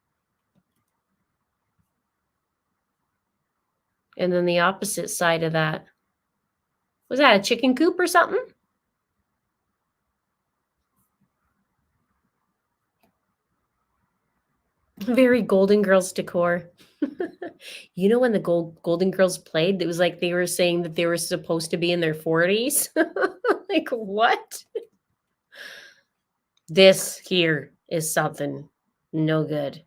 And then the opposite side of that. Was that a chicken coop or something? Very Golden Girls decor. You know, when the Golden Girls played, it was like they were saying that they were supposed to be in their 40s. Like, what? This here is something no good.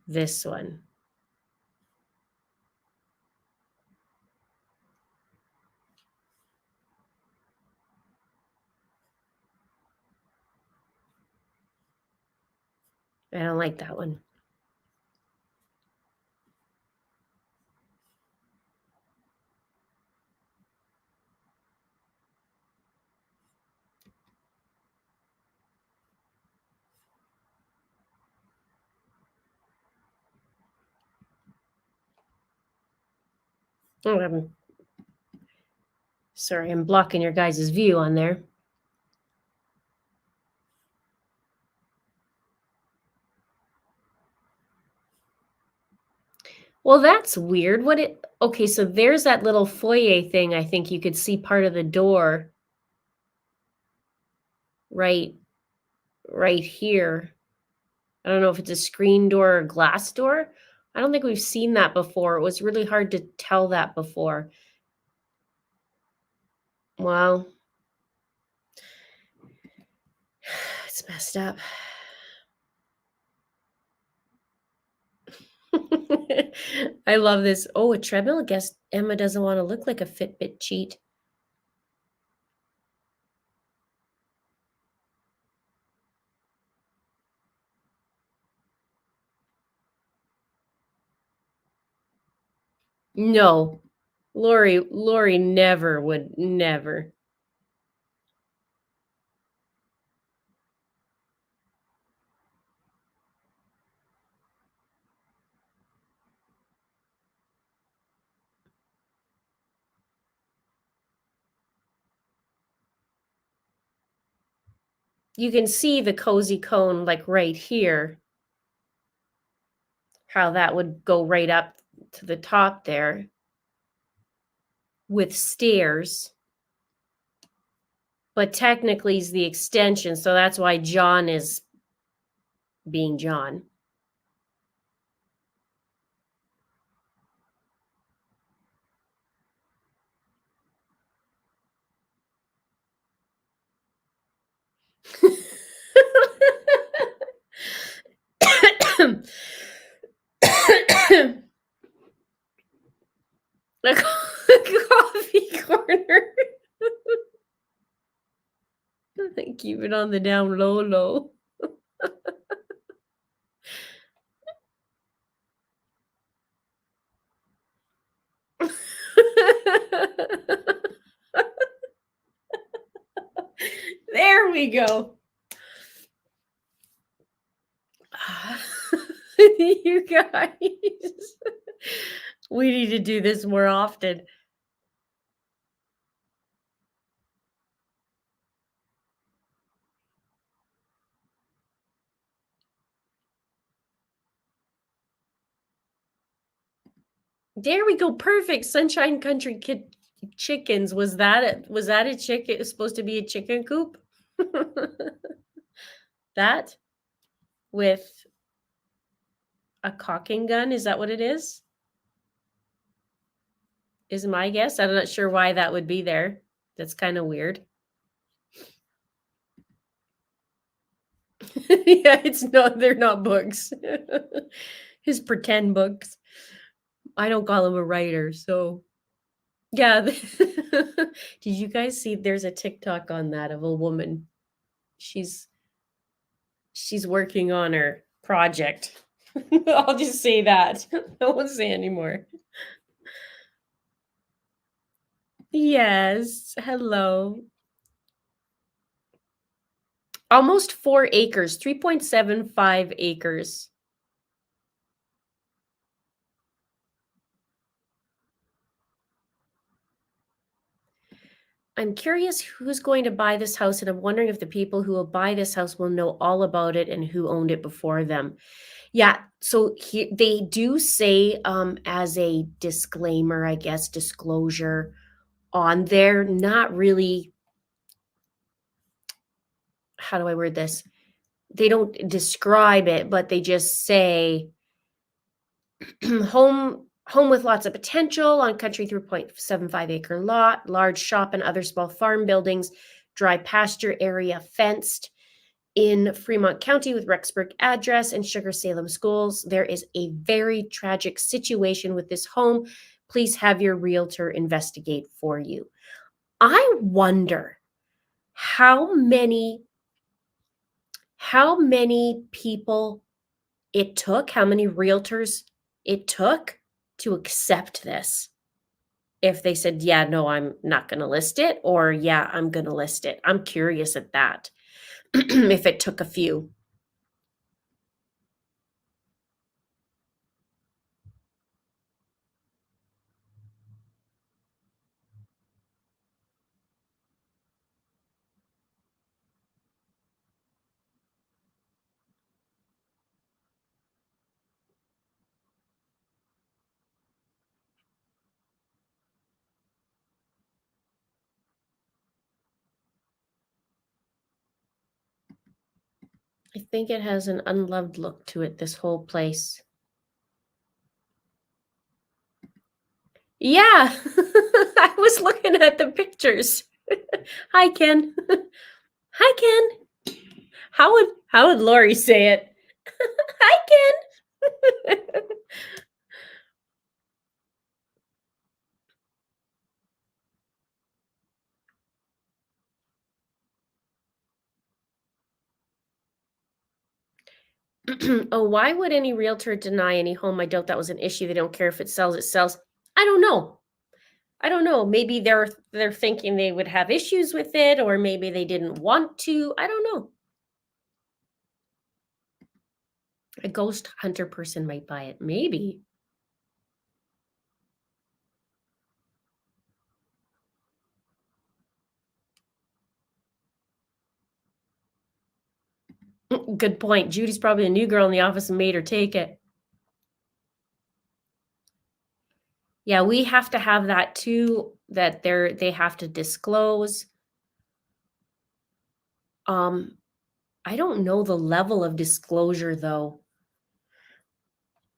This one. I don't like that one. Oh, sorry, I'm blocking your guys' view on there. Well, that's weird. Okay, so there's that little foyer thing. I think you could see part of the door right here. I don't know if it's a screen door or glass door. I don't think we've seen that before. It was really hard to tell that before. Well, it's messed up. I love this. Oh, a treadmill? I guess Emma doesn't want to look like a Fitbit cheat. No. Lori never would, never. You can see the cozy cone like right here, how that would go right up to the top there with stairs. But technically is the extension, so that's why John is being John. The coffee corner. Keep it on the down low. There we go. You guys. We need to do this more often. There we go, perfect. Sunshine Country Kid chickens. Was that a chicken? It was supposed to be a chicken coop? That with a caulking gun, is that what it is? Is my guess. I'm not sure why that would be there. That's kind of weird. Yeah, they're not books. His pretend books. I don't call him a writer, so yeah. Did you guys see there's a TikTok on that of a woman? She's she's working on her project. I'll just say that. I won't say anymore. Yes. Hello. Almost 4 acres, 3.75 acres. I'm curious who's going to buy this house, and I'm wondering if the people who will buy this house will know all about it and who owned it before them. Yeah, so they do say, as a disclaimer, I guess, disclosure on there, not really, how do I word this? They don't describe it, but they just say home with lots of potential on country 3.75 acre lot, large shop and other small farm buildings, dry pasture area fenced in Fremont County with Rexburg address and Sugar Salem schools. There is a very tragic situation with this home. Please have your realtor investigate for you. I wonder how many people it took, how many realtors it took to accept this. If they said, yeah, no, I'm not going to list it, or yeah, I'm going to list it. I'm curious at that. If it took a few. I think it has an unloved look to it, this whole place. Yeah, I was looking at the pictures. Hi, Ken. Hi, Ken. How would Lori say it? Hi, Ken. Oh, why would any realtor deny any home? I doubt that was an issue. They don't care if it sells, it sells. I don't know. I don't know. Maybe they're thinking they would have issues with it, or maybe they didn't want to. I don't know. A ghost hunter person might buy it. Maybe. Good point. Judy's probably a new girl in the office and made her take it. Yeah, we have to have that too, that they have to disclose. I don't know the level of disclosure though.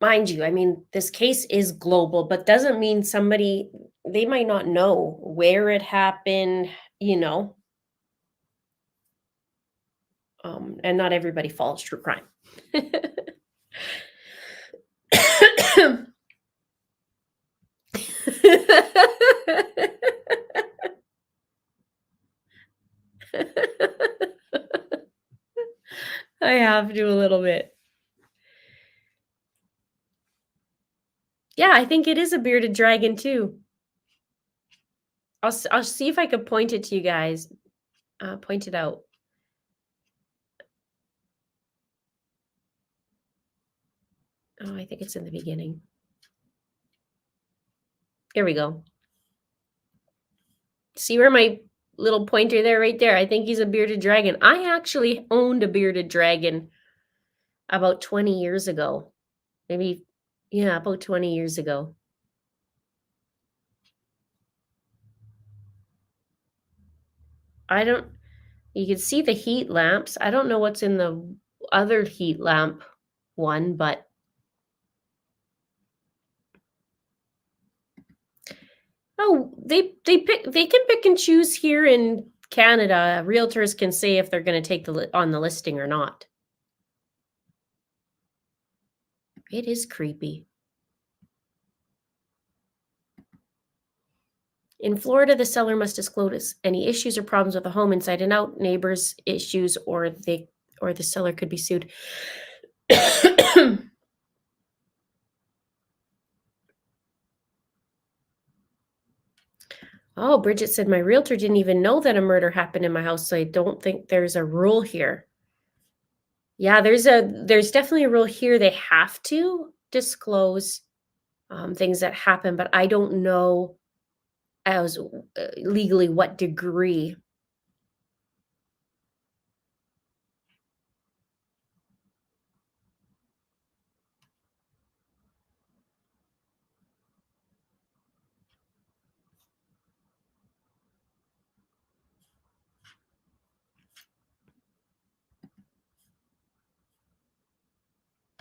Mind you, I mean, this case is global, but doesn't mean they might not know where it happened, you know. And not everybody follows true crime. I have to a little bit. Yeah, I think it is a bearded dragon too. I'll see if I could point it to you guys. Point it out. Oh, I think it's in the beginning. Here we go. See where my little pointer there, right there? I think he's a bearded dragon. I actually owned a bearded dragon about 20 years ago. Maybe, yeah, about 20 years ago. You can see the heat lamps. I don't know what's in the other heat lamp one, but oh, they can pick and choose here in Canada. Realtors can say if they're going to take on the listing or not. It is creepy. In Florida, the seller must disclose any issues or problems with the home inside and out, neighbors' issues, or the seller could be sued. Oh, Bridget said my realtor didn't even know that a murder happened in my house, so I don't think there's a rule here. Yeah, there's definitely a rule here. They have to disclose things that happen, but I don't know as legally what degree.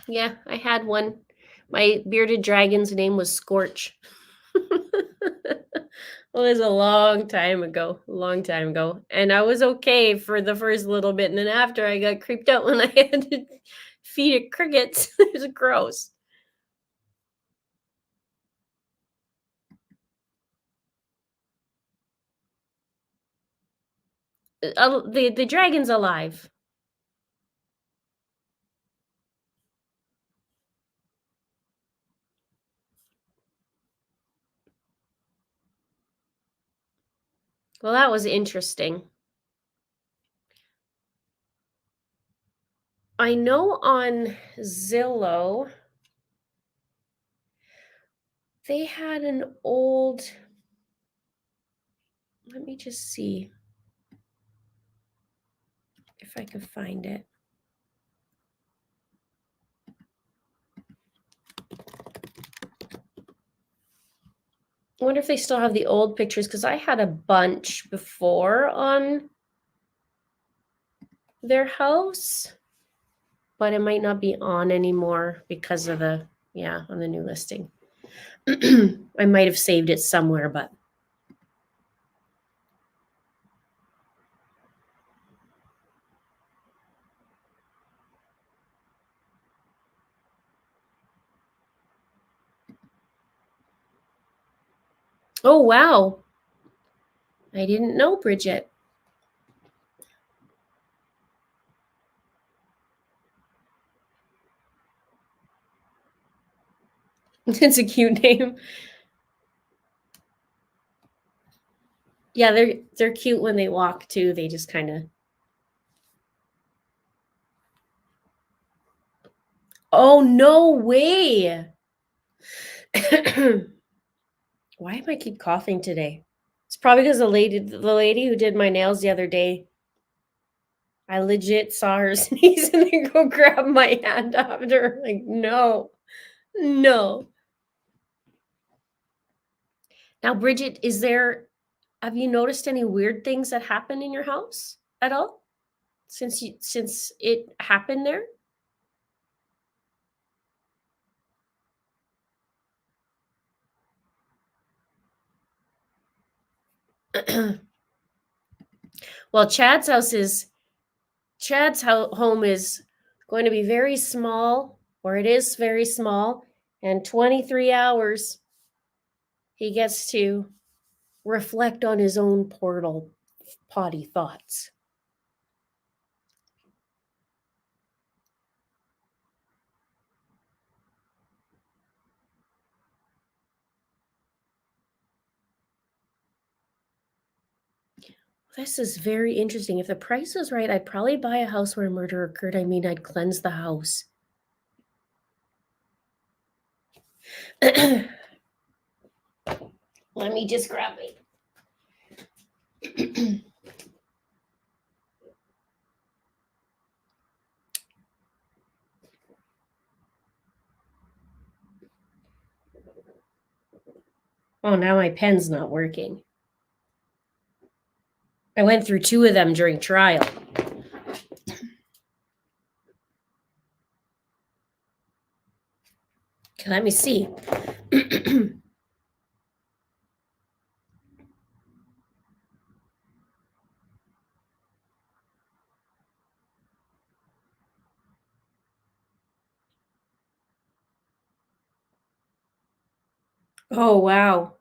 Yeah, I had one. My bearded dragon's name was Scorch. It was a long time ago. And I was okay for the first little bit. And then after I got creeped out when I had to feed it crickets. It was gross. The dragon's alive. Well, that was interesting. I know on Zillow, they had an old, let me just see if I can find it. I wonder if they still have the old pictures, because I had a bunch before on their house, but it might not be on anymore because of on the new listing. I might have saved it somewhere, but oh wow. I didn't know, Bridget. It's a cute name. Yeah, they're cute when they walk too. They just kind of. Oh no way. Why am I keep coughing today? It's probably because the lady who did my nails the other day, I legit saw her sneeze and then go grab my hand after. Like, no. Now, Bridget, have you noticed any weird things that happen in your house at all since it happened there? Well, Chad's home is going to be very small, or it is very small, and 23 hours he gets to reflect on his own portal potty thoughts. This is very interesting. If the price was right, I'd probably buy a house where a murder occurred. I mean, I'd cleanse the house. Let me just grab me. Oh, now my pen's not working. I went through 2 of them during trial. Okay, let me see. Oh, wow.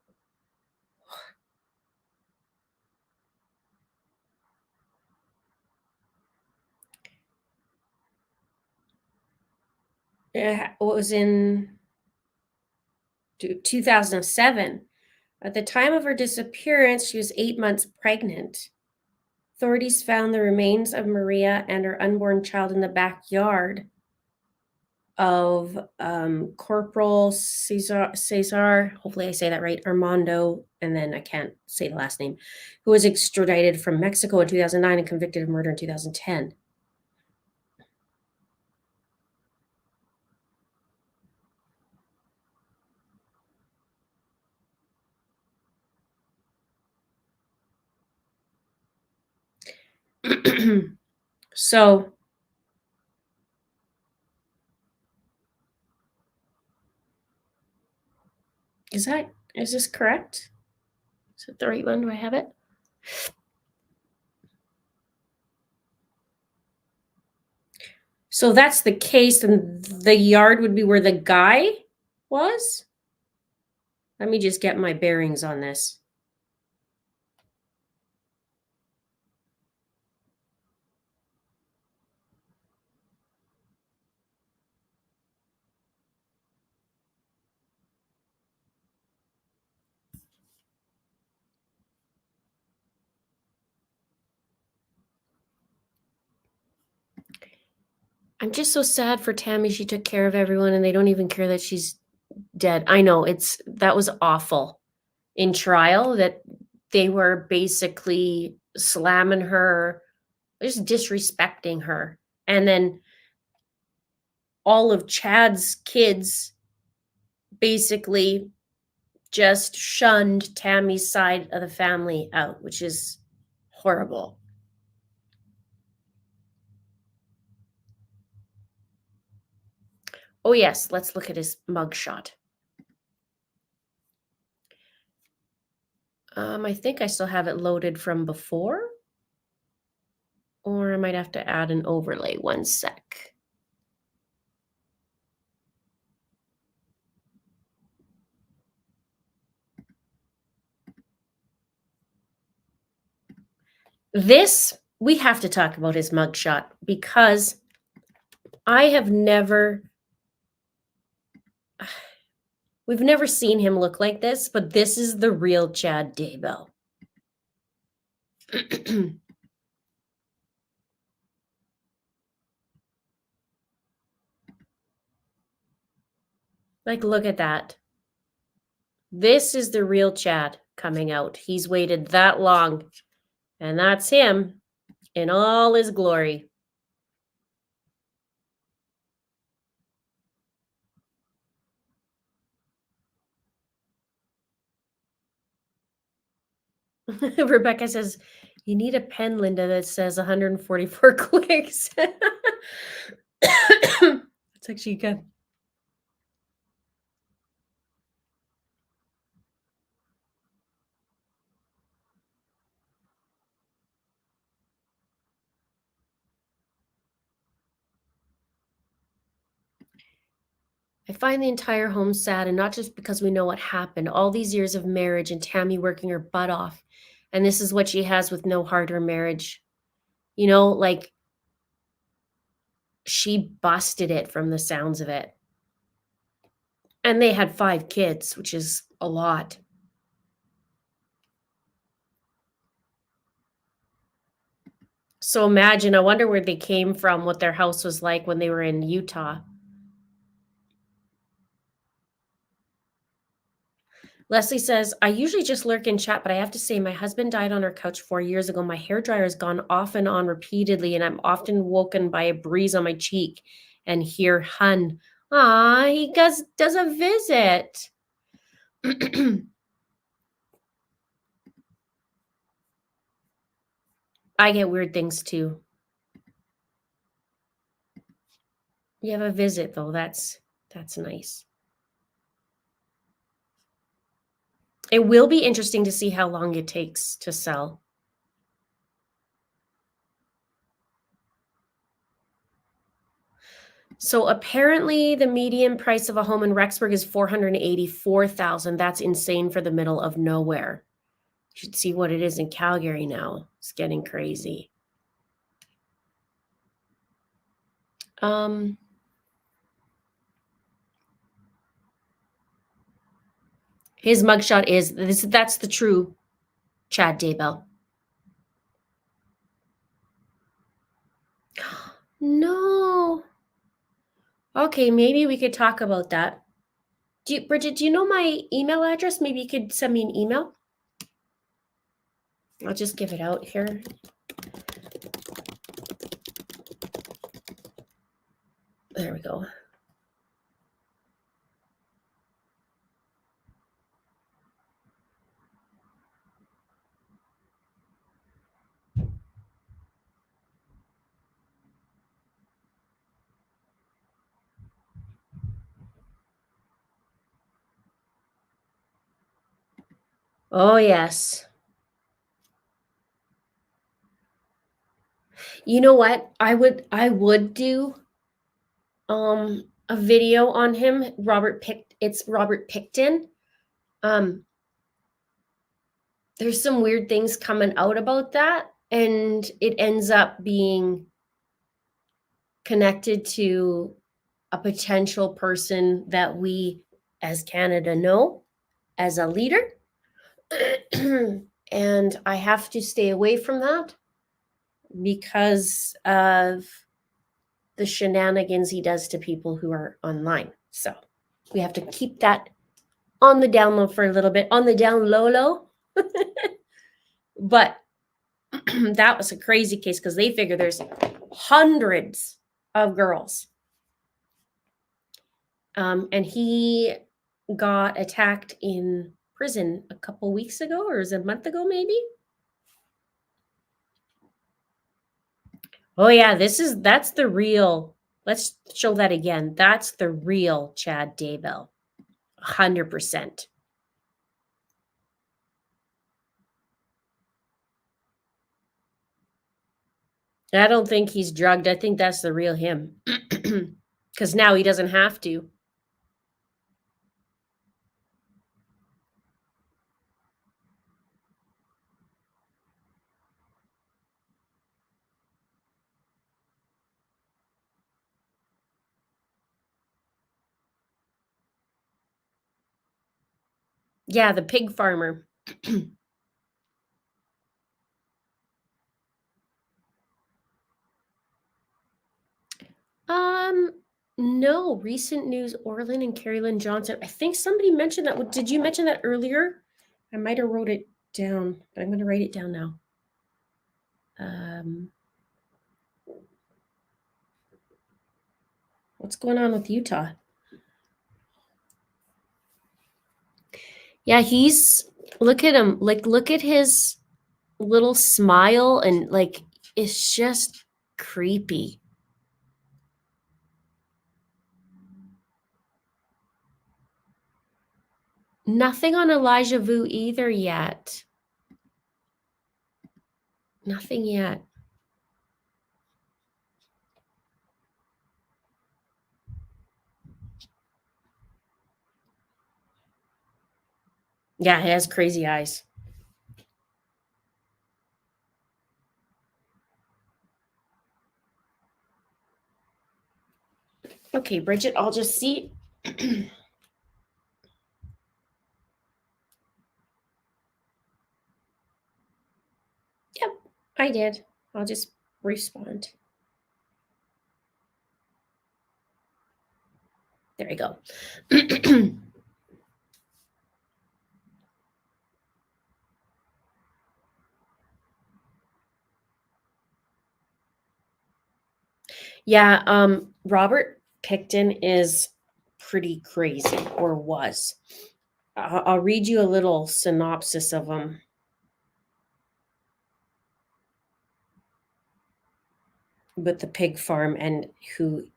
It was in 2007. At the time of her disappearance, she was 8 months pregnant. Authorities found the remains of Maria and her unborn child in the backyard of Corporal Cesar, hopefully I say that right, Armando, and then I can't say the last name, who was extradited from Mexico in 2009 and convicted of murder in 2010. So, is this correct? Is it the right one? Do I have it? So that's the case, and the yard would be where the guy was? Let me just get my bearings on this. I'm just so sad for Tammy. She took care of everyone and they don't even care that she's dead. I know that was awful in trial that they were basically slamming her, just disrespecting her. And then all of Chad's kids basically just shunned Tammy's side of the family out, which is horrible. Oh, yes, let's look at his mugshot. I think I still have it loaded from before. Or I might have to add an overlay. 1 sec. We have to talk about his mugshot because I have we've never seen him look like this, but this is the real Chad Daybell. Like, look at that. This is the real Chad coming out. He's waited that long, and that's him in all his glory. Rebecca says, you need a pen, Linda, that says 144 clicks. It's actually good. I find the entire home sad, and not just because we know what happened. All these years of marriage and Tammy working her butt off. And this is what she has with no heart or marriage. You know, like she busted it from the sounds of it. And they had 5 kids, which is a lot. So imagine, I wonder where they came from, what their house was like when they were in Utah. Leslie says, I usually just lurk in chat, but I have to say my husband died on our couch 4 years ago. My hairdryer has gone off and on repeatedly, and I'm often woken by a breeze on my cheek and hear hun. Ah, he does a visit. I get weird things too. You have a visit though. That's nice. It will be interesting to see how long it takes to sell. So apparently the median price of a home in Rexburg is $484,000. That's insane for the middle of nowhere. You should see what it is in Calgary now. It's getting crazy. His mugshot is this. That's the true Chad Daybell. No. Okay, maybe we could talk about that. Bridget, do you know my email address? Maybe you could send me an email. I'll just give it out here. There we go. Oh, yes. You know what? I would do a video on him. It's Robert Pickton. There's some weird things coming out about that, and it ends up being connected to a potential person that we as Canada know as a leader. And I have to stay away from that because of the shenanigans he does to people who are online. So we have to keep that on the down low for a little bit, on the down low. But that was a crazy case because they figure there's hundreds of girls. And he got attacked in prison a couple weeks ago, or is it a month ago maybe? Oh yeah, that's the real. Let's show that again. That's the real Chad Daybell. 100%. I don't think he's drugged. I think that's the real him. Because now he doesn't have to. Yeah, the pig farmer. No, recent news, Orlin and Carolyn Johnson. I think somebody mentioned that. Did you mention that earlier? I might have wrote it down, but I'm going to write it down now. What's going on with Utah? Yeah, look at him. Like, look at his little smile, and like, it's just creepy. Nothing on Elijah Vu either yet. Nothing yet. Yeah, he has crazy eyes. Okay, Bridget, I'll just see. Yep, I did. I'll just respond. There we go. Yeah, Robert Pickton is pretty crazy, or was. I'll read you a little synopsis of him. With the pig farm and who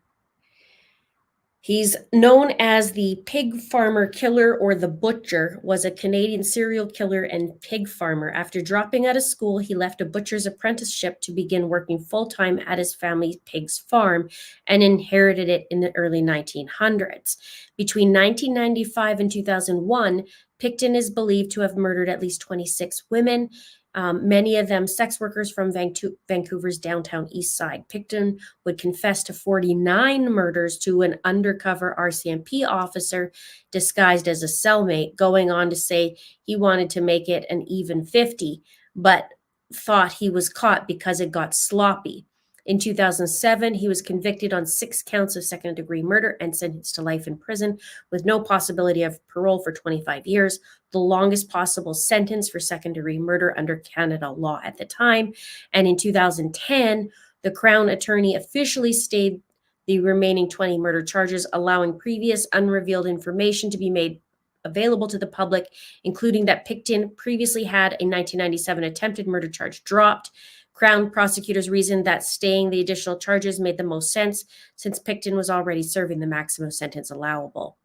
he's known as the pig farmer killer or the butcher, was a Canadian serial killer and pig farmer. After dropping out of school, he left a butcher's apprenticeship to begin working full-time at his family's pig's farm and inherited it in the early 1900s. Between 1995 and 2001, Pickton is believed to have murdered at least 26 women, many of them sex workers from Vancouver's downtown east side. Pickton would confess to 49 murders to an undercover RCMP officer disguised as a cellmate, going on to say he wanted to make it an even 50, but thought he was caught because it got sloppy. In 2007, he was convicted on 6 counts of second-degree murder and sentenced to life in prison with no possibility of parole for 25 years, the longest possible sentence for second-degree murder under Canada law at the time. And in 2010, the Crown Attorney officially stayed the remaining 20 murder charges, allowing previous unrevealed information to be made available to the public, including that Pickton previously had a 1997 attempted murder charge dropped. Crown prosecutors reasoned that staying the additional charges made the most sense since Pickton was already serving the maximum sentence allowable.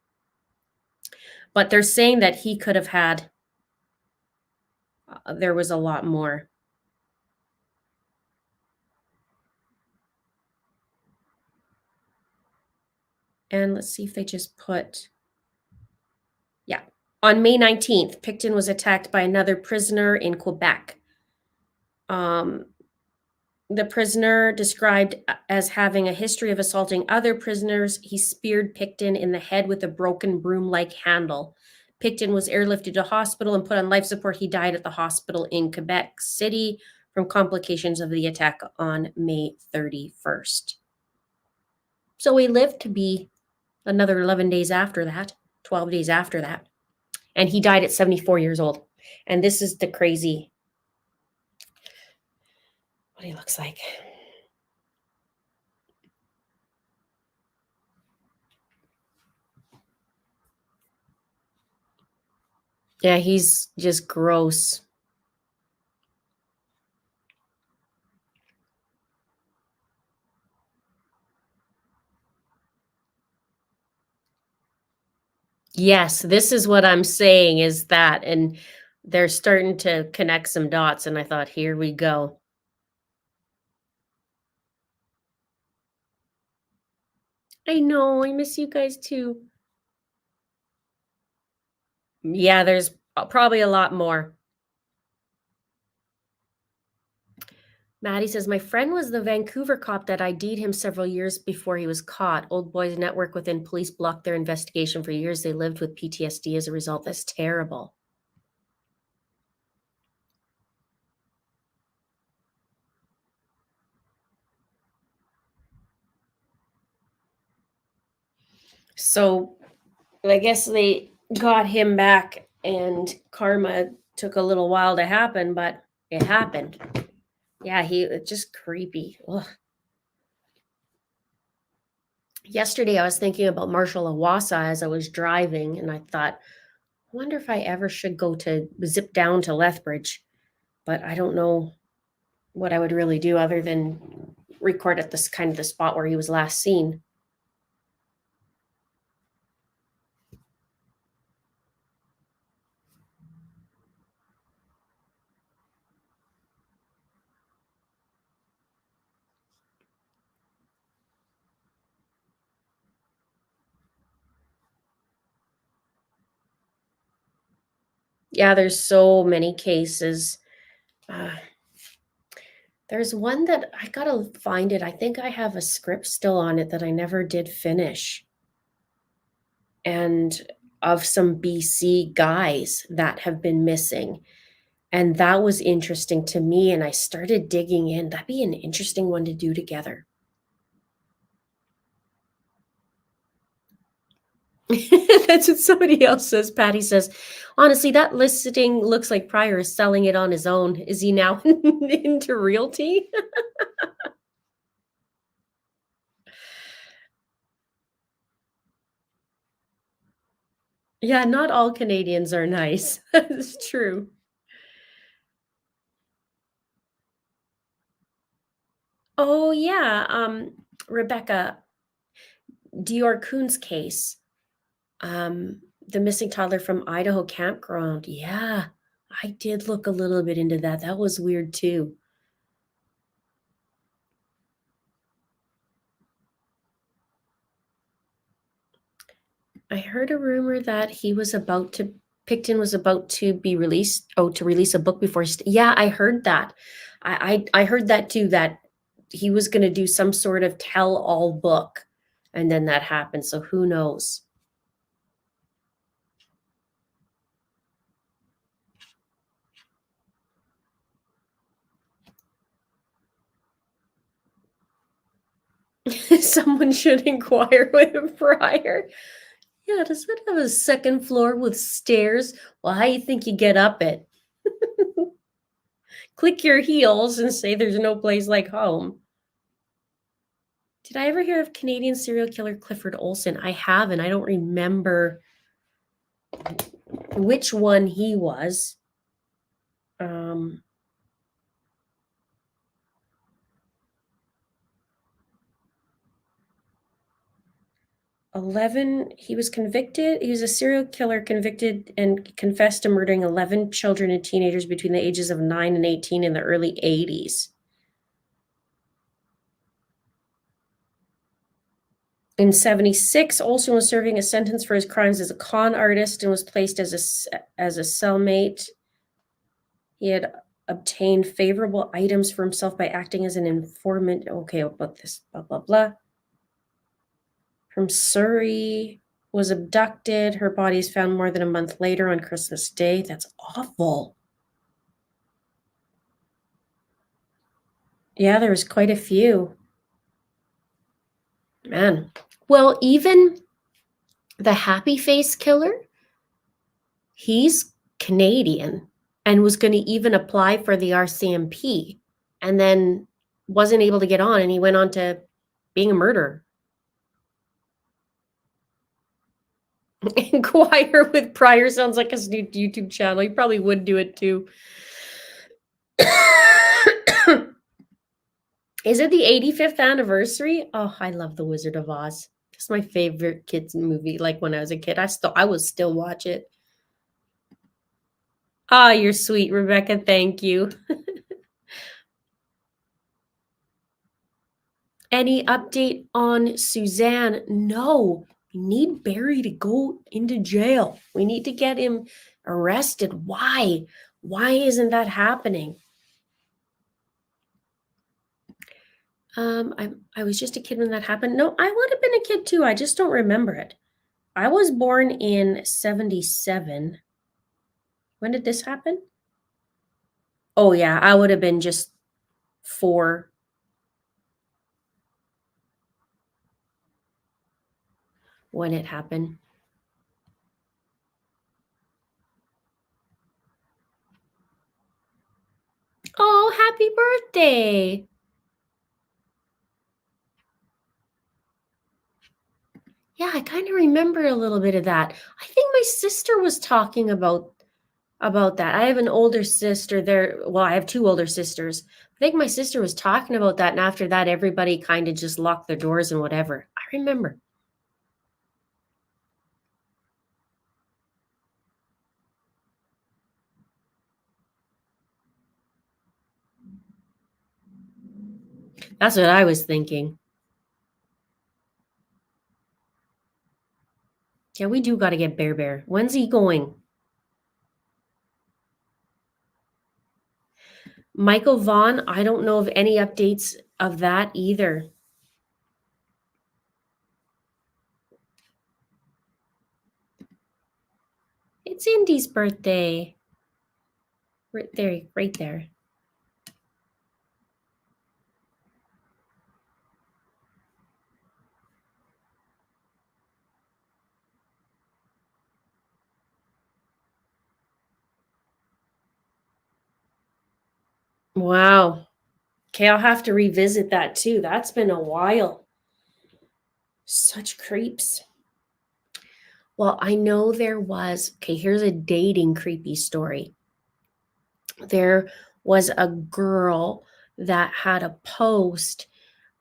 But they're saying that he could have had, there was a lot more. And let's see if they just put, yeah. On May 19th, Pickton was attacked by another prisoner in Quebec. The prisoner, described as having a history of assaulting other prisoners, he speared Pickton in the head with a broken broom-like handle. Pickton was airlifted to hospital and put on life support. He died at the hospital in Quebec City from complications of the attack on May 31st. So he lived to be another 11 days after that, 12 days after that. And he died at 74 years old. And this is the crazy, what he looks like. Yeah, he's just gross. Yes, this is what I'm saying is that, and they're starting to connect some dots, and I thought, here we go. I know, I miss you guys too. Yeah, there's probably a lot more. Maddie says, my friend was the Vancouver cop that ID'd him several years before he was caught. Old boys network within police blocked their investigation for years. They lived with PTSD as a result. That's terrible. So I guess they got him back and karma took a little while to happen, but it happened. Yeah, it's just creepy. Ugh. Yesterday, I was thinking about Marshall Awasa as I was driving, and I thought, I wonder if I ever should go to zip down to Lethbridge, but I don't know what I would really do other than record at this kind of the spot where he was last seen. Yeah, there's so many cases. There's one that I gotta find it. I think I have a script still on it that I never did finish. And of some BC guys that have been missing. And that was interesting to me. And I started digging in. That'd be an interesting one to do together. That's what somebody else says. Patty says, honestly, that listing looks like Pryor is selling it on his own. Is he now into realty? Yeah, not all Canadians are nice. It's true. Oh, yeah, Rebecca, Dior Coon's case, the missing toddler from Idaho campground. Yeah, I did look a little bit into that. That was weird too. I heard a rumor that Pickton was about to be released. Oh, to release a book before. Yeah, I heard that. I heard that too. That he was going to do some sort of tell-all book, and then that happened. So who knows? Someone should inquire with a prior. Yeah, does it have a second floor with stairs? Well, how you think you get up it? Click your heels and say there's no place like home. Did I ever hear of Canadian serial killer Clifford Olson? I haven't. I don't remember which one he was. Um, 11, he was convicted. He was a serial killer convicted and confessed to murdering 11 children and teenagers between the ages of 9 and 18 in the early 80s. In 76, Olson was serving a sentence for his crimes as a con artist and was placed as a cellmate. He had obtained favorable items for himself by acting as an informant. Okay, about this, blah, blah, blah. From Surrey, was abducted. Her body is found more than a month later on Christmas Day. That's awful. Yeah, there was quite a few. Man. Well, even the Happy Face killer, he's Canadian and was going to even apply for the RCMP and then wasn't able to get on, and he went on to being a murderer. Inquire with Pryor sounds like his new YouTube channel. He probably would do it too. Is it the 85th anniversary? Oh, I love The Wizard of Oz. It's my favorite kids movie. Like when I was a kid, I would still watch it. Ah, you're sweet, Rebecca. Thank you. Any update on Suzanne? No. We need Barry to go into jail. We need to get him arrested. Why? Why isn't that happening? I was just a kid when that happened. No, I would have been a kid too. I just don't remember it. I was born in 77. When did this happen? Oh yeah, I would have been just 4 when it happened. Oh, happy birthday. Yeah, I kind of remember a little bit of that. I think my sister was talking about that. I have an older sister there. Well, I have 2 older sisters. I think my sister was talking about that, and after that everybody kind of just locked their doors and whatever. I remember. That's what I was thinking. Yeah, we do got to get Bear Bear. When's he going? Michael Vaughn, I don't know of any updates of that either. It's Indy's birthday. Right there, right there. Wow. Okay, I'll have to revisit that too. That's been a while. Such creeps. Well, I know there was, okay, here's a dating creepy story. There was a girl that had a post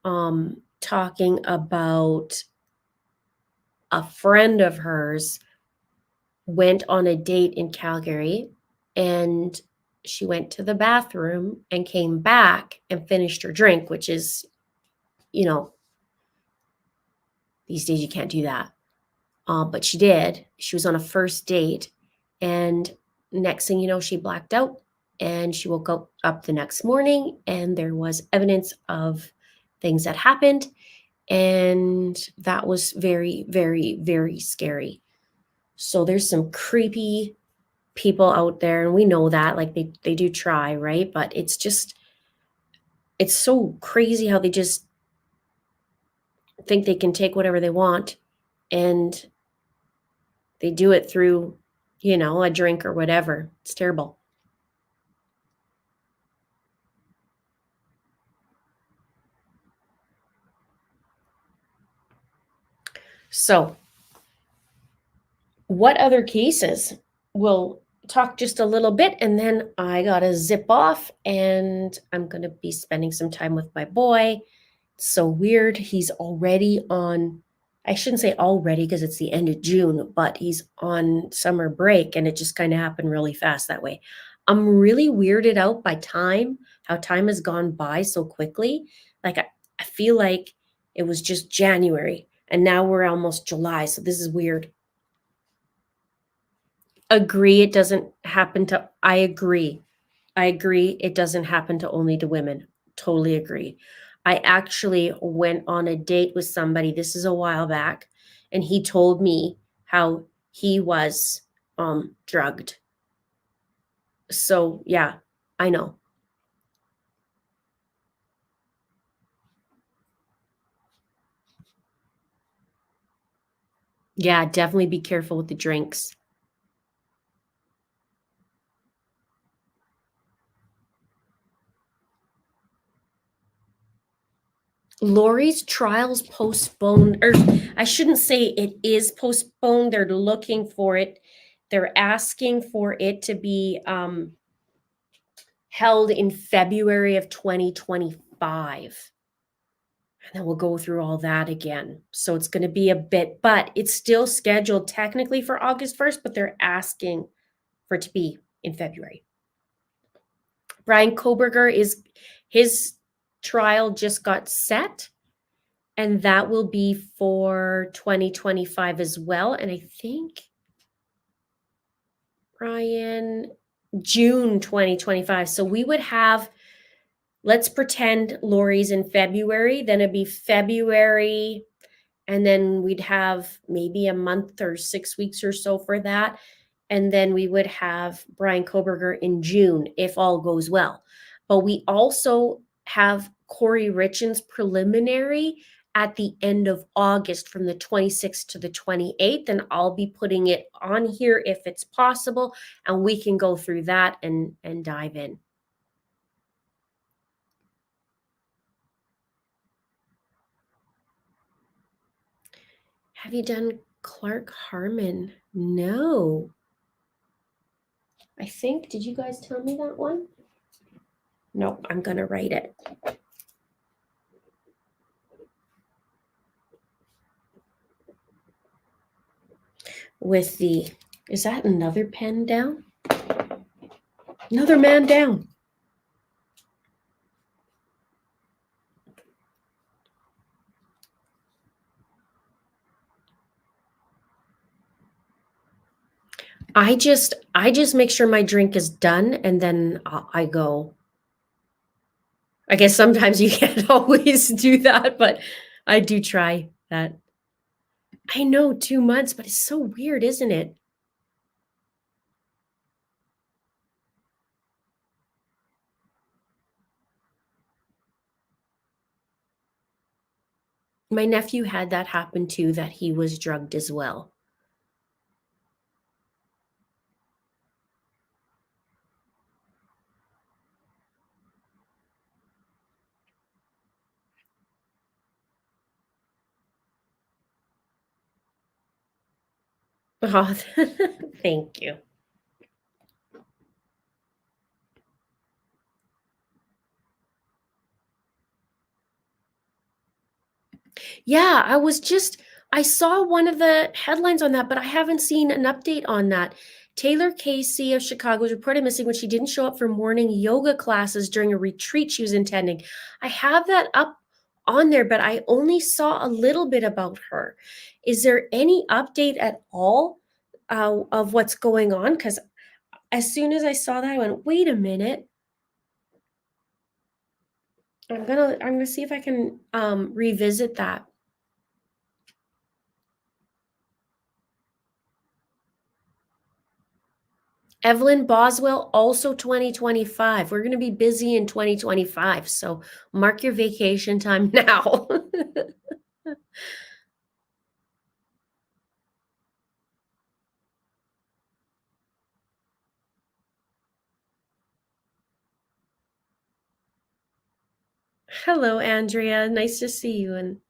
talking about a friend of hers went on a date in Calgary, and she went to the bathroom and came back and finished her drink, which is, you know, these days you can't do that. But she did. She was on a first date, and next thing you know, she blacked out, and she woke up the next morning, and there was evidence of things that happened, and that was very, very, very scary. So there's some creepy people out there, and we know that, like, they do try, right? But it's so crazy how they just think they can take whatever they want, and they do it through, a drink or whatever. It's terrible. So, what other cases? We'll talk just a little bit, and then I gotta zip off, and I'm gonna be spending some time with my boy. It's so weird. He's already on, I shouldn't say already because it's the end of June, but he's on summer break, and it just kind of happened really fast that way. I'm really weirded out by time, how time has gone by so quickly. Like, I feel like it was just January, and now we're almost July. So this is weird. Agree, it doesn't happen to, I agree. I agree, it doesn't happen to only to women. Totally agree. I actually went on a date with somebody, this is a while back, and he told me how he was drugged. So, yeah, I know. Yeah, definitely be careful with the drinks. Lori's trial's postponed, or I shouldn't say it is postponed. They're looking for it. They're asking for it to be held in February of 2025. And then we'll go through all that again. So it's going to be a bit, but it's still scheduled technically for August 1st, but they're asking for it to be in February. Bryan Kohberger is, his trial just got set, and that will be for 2025 as well. And I think Bryan, June 2025. So we would have, let's pretend Lori's in February, then it'd be February, and then we'd have maybe a month or 6 weeks or so for that. And then we would have Bryan Kohberger in June if all goes well. But we also have Corey Richens preliminary at the end of August from the 26th to the 28th. And I'll be putting it on here if it's possible, and we can go through that and dive in. Have you done Clark Harmon? No. I think, did you guys tell me that one? No, I'm going to write it. With the, is that another pen down? Another man down. I just make sure my drink is done, and then I go. I guess sometimes you can't always do that, but I do try that. I know 2 months, but it's so weird, isn't it? My nephew had that happen too, that he was drugged as well. Oh, thank you. Yeah, I saw one of the headlines on that, but I haven't seen an update on that. Taylor Casey of Chicago was reported missing when she didn't show up for morning yoga classes during a retreat she was attending. I have that up on there, but I only saw a little bit about her. Is there any update at all of what's going on? Because as soon as I saw that, I went, wait a minute. I'm gonna see if I can revisit that. Evelyn Boswell, also 2025. We're going to be busy in 2025. So mark your vacation time now. Hello, Andrea. Nice to see you. And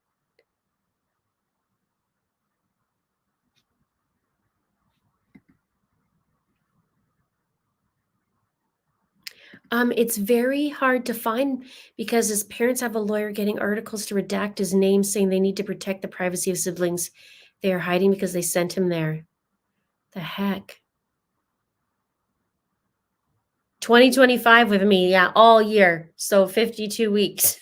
it's very hard to find because his parents have a lawyer getting articles to redact his name, saying they need to protect the privacy of siblings. They are hiding because they sent him there. The heck? 2025 with me, yeah, all year. So 52 weeks.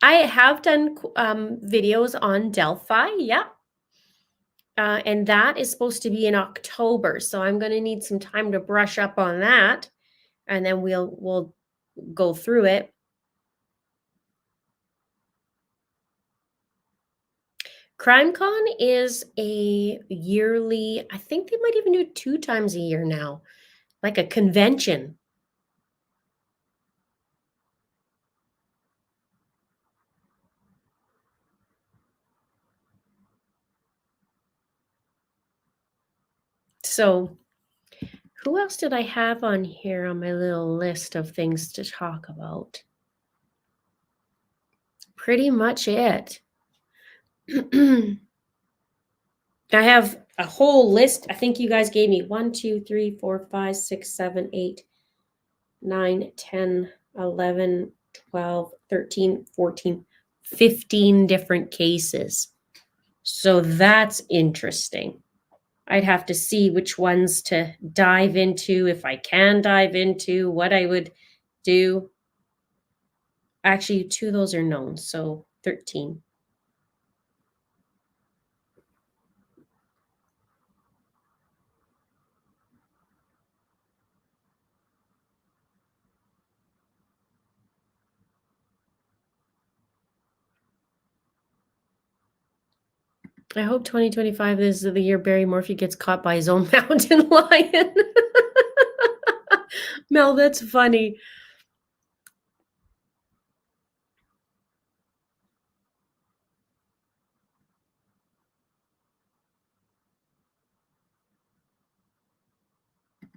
I have done videos on Delphi, yeah. And that is supposed to be in October, so I'm gonna need some time to brush up on that, and then we'll go through it. CrimeCon is a yearly, I think they might even do it 2 times a year now, like a convention. So, who else did I have on here on my little list of things to talk about? Pretty much it. I have a whole list. I think you guys gave me 1, 2, 3, 4, 5, 6, 7, 8, 9, 10, 11, 12, 13, 14, 15 different cases. So that's interesting. I'd have to see which ones to dive into, if I can dive into, what I would do. Actually, 2 of those are known, so 13. I hope 2025 is the year Barry Murphy gets caught by his own mountain lion. Mel, that's funny. I'm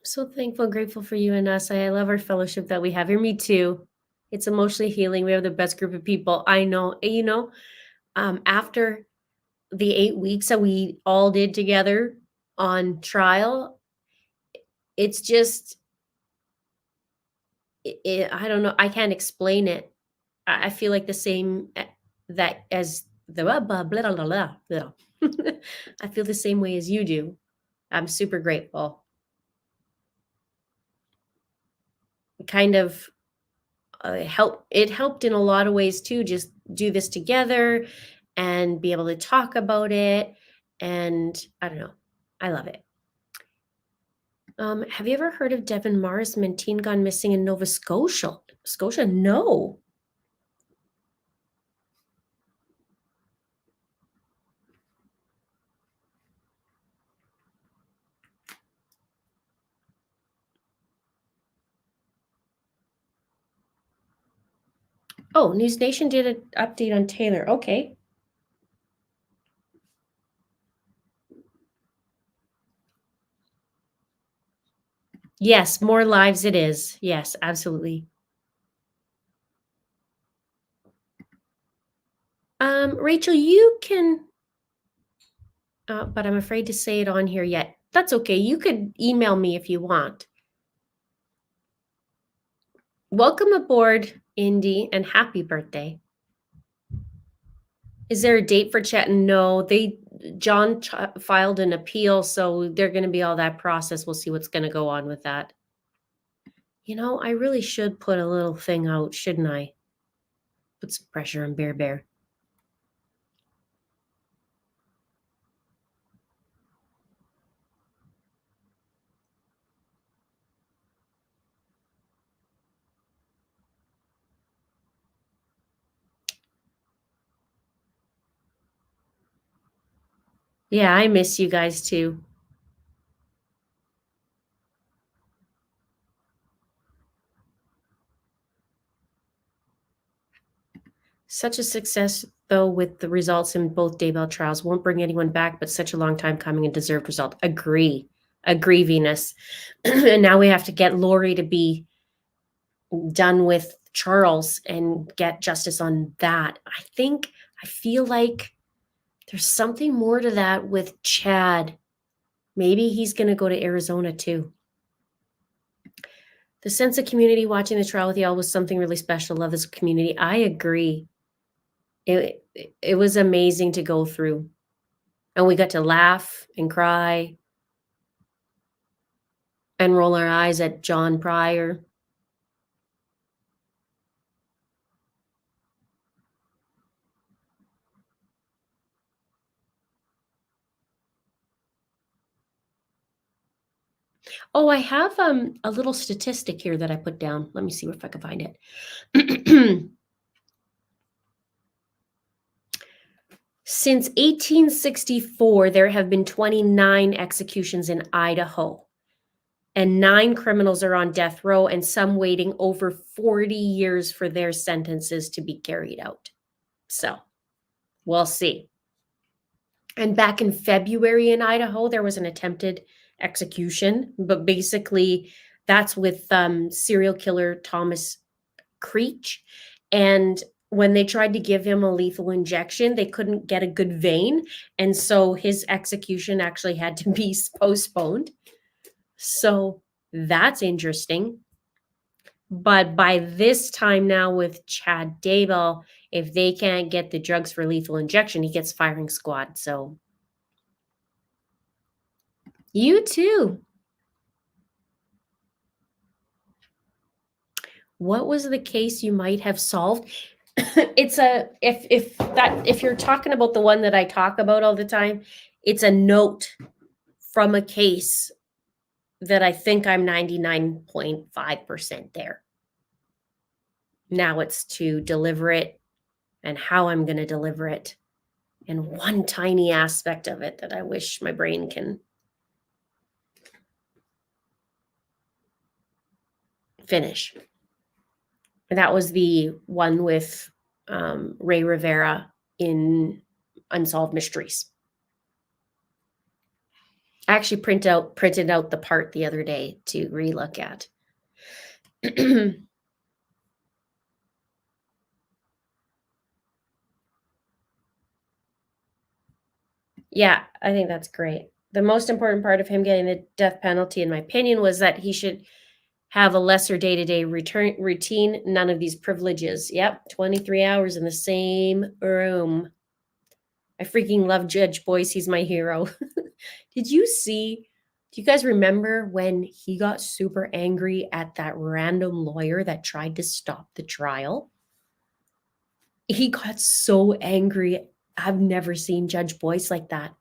so thankful and grateful for you and us. I love our fellowship that we have here. Me too. It's emotionally healing. We have the best group of people. I know. After the 8 weeks that we all did together on trial, it's just, I don't know. I can't explain it. I feel like the same that as the blah, blah, blah, blah, blah, blah. I feel the same way as you do. I'm super grateful. Kind of it helped in a lot of ways too, just do this together and be able to talk about it. And I don't know, I love it. Have you ever heard of Devin Marsman teen gone missing in Nova Scotia? No. Oh, News Nation did an update on Taylor. Okay. Yes, more lives it is. Yes, absolutely. Rachel, you can, but I'm afraid to say it on here yet. That's okay. You could email me if you want. Welcome aboard, Indy, and happy birthday. Is there a date for chat? No, John filed an appeal, so they're going to be all that process. We'll see what's going to go on with that. You know, I really should put a little thing out, shouldn't I? Put some pressure on Bear Bear. Yeah, I miss you guys too. Such a success, though, with the results in both Daybell trials. Won't bring anyone back, but such a long time coming and deserved result. Agree, Venus. And now we have to get Lori to be done with Charles and get justice on that. I feel like there's something more to that with Chad. Maybe he's going to go to Arizona too. The sense of community watching the trial with y'all was something really special. Love this community. I agree. It was amazing to go through. And we got to laugh and cry and roll our eyes at John Pryor. Oh, I have a little statistic here that I put down. Let me see if I can find it. Since 1864, there have been 29 executions in Idaho, and 9 criminals are on death row, and some waiting over 40 years for their sentences to be carried out. So we'll see. And back in February in Idaho, there was an attempted execution, but basically that's with serial killer Thomas Creech. And when they tried to give him a lethal injection, they couldn't get a good vein. And so his execution actually had to be postponed. So that's interesting. But by this time now with Chad Daybell, if they can't get the drugs for lethal injection, he gets firing squad. So you too. What was the case you might have solved? It's a if you're talking about the one that I talk about all the time, it's a note from a case that I think I'm 99.5% there. Now it's to deliver it and how I'm going to deliver it, and one tiny aspect of it that I wish my brain can finish. And that was the one with Ray Rivera in Unsolved Mysteries. I actually printed out the part the other day to relook at. Yeah, I think that's great. The most important part of him getting the death penalty, in my opinion, was that he should have a lesser day-to-day routine, none of these privileges. Yep, 23 hours in the same room. I freaking love Judge Boyce. He's my hero. Do you guys remember when he got super angry at that random lawyer that tried to stop the trial? He got so angry. I've never seen Judge Boyce like that.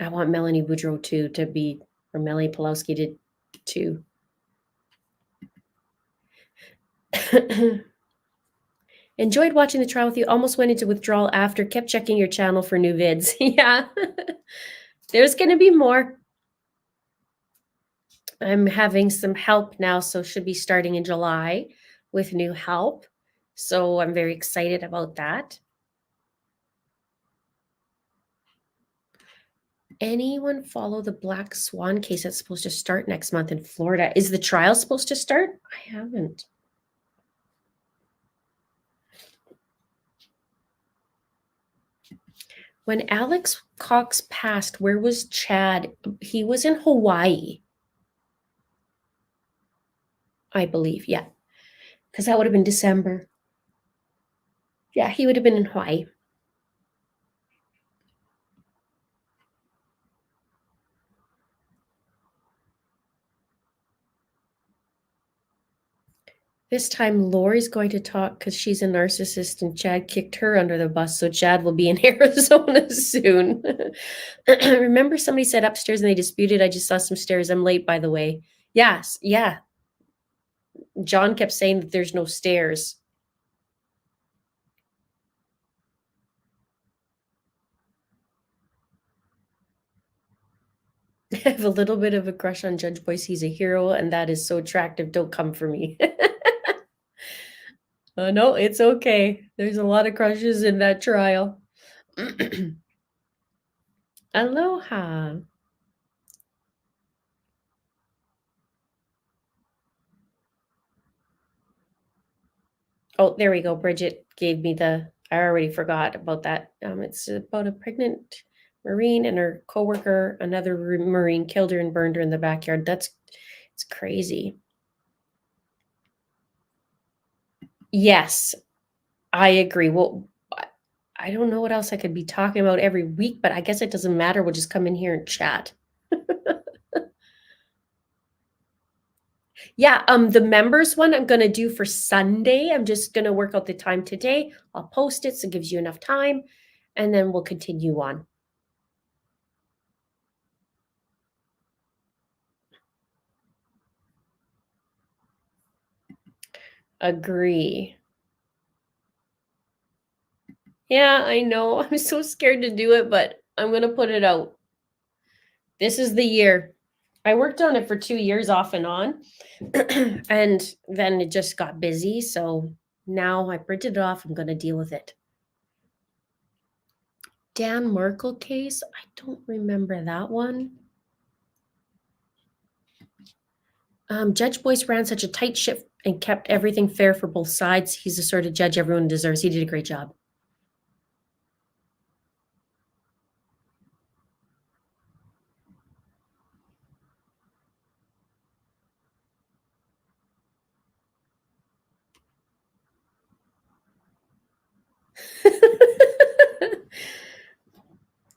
I want Melanie Boudreau too to be, or Melanie Pulowski to Enjoyed watching the trial with you. Almost went into withdrawal after. Kept checking your channel for new vids. Yeah. There's going to be more. I'm having some help now, so should be starting in July with new help. So I'm very excited about that. Anyone follow the Black Swan case that's supposed to start next month in Florida? Is the trial supposed to start? I haven't. When Alex Cox passed, where was Chad? He was in Hawaii, I believe. Yeah, because that would have been December. Yeah, he would have been in Hawaii. This time Lori's going to talk because she's a narcissist and Chad kicked her under the bus, so Chad will be in Arizona soon. Remember somebody said upstairs and they disputed? I just saw some stairs. I'm late, by the way. Yes, yeah. John kept saying that there's no stairs. I have a little bit of a crush on Judge Boyce. He's a hero, and that is so attractive. Don't come for me. No, it's okay. There's a lot of crushes in that trial. Aloha. Oh, there we go. Bridget gave me I already forgot about that. It's about a pregnant Marine and her coworker, another Marine killed her and burned her in the backyard. It's crazy. Yes, I agree. Well, I don't know what else I could be talking about every week, but I guess it doesn't matter. We'll just come in here and chat. Yeah, the members one I'm gonna do for Sunday. I'm just gonna work out the time today. I'll post it so it gives you enough time, and then we'll continue on. Agree. Yeah, I know. I'm so scared to do it, but I'm gonna put it out. This is the year. I worked on it for 2 years off and on, and then it just got busy. So now I printed it off. I'm gonna deal with it. Dan Merkel case. I don't remember that one. Judge Boyce ran such a tight ship and kept everything fair for both sides. He's the sort of judge everyone deserves. He did a great job.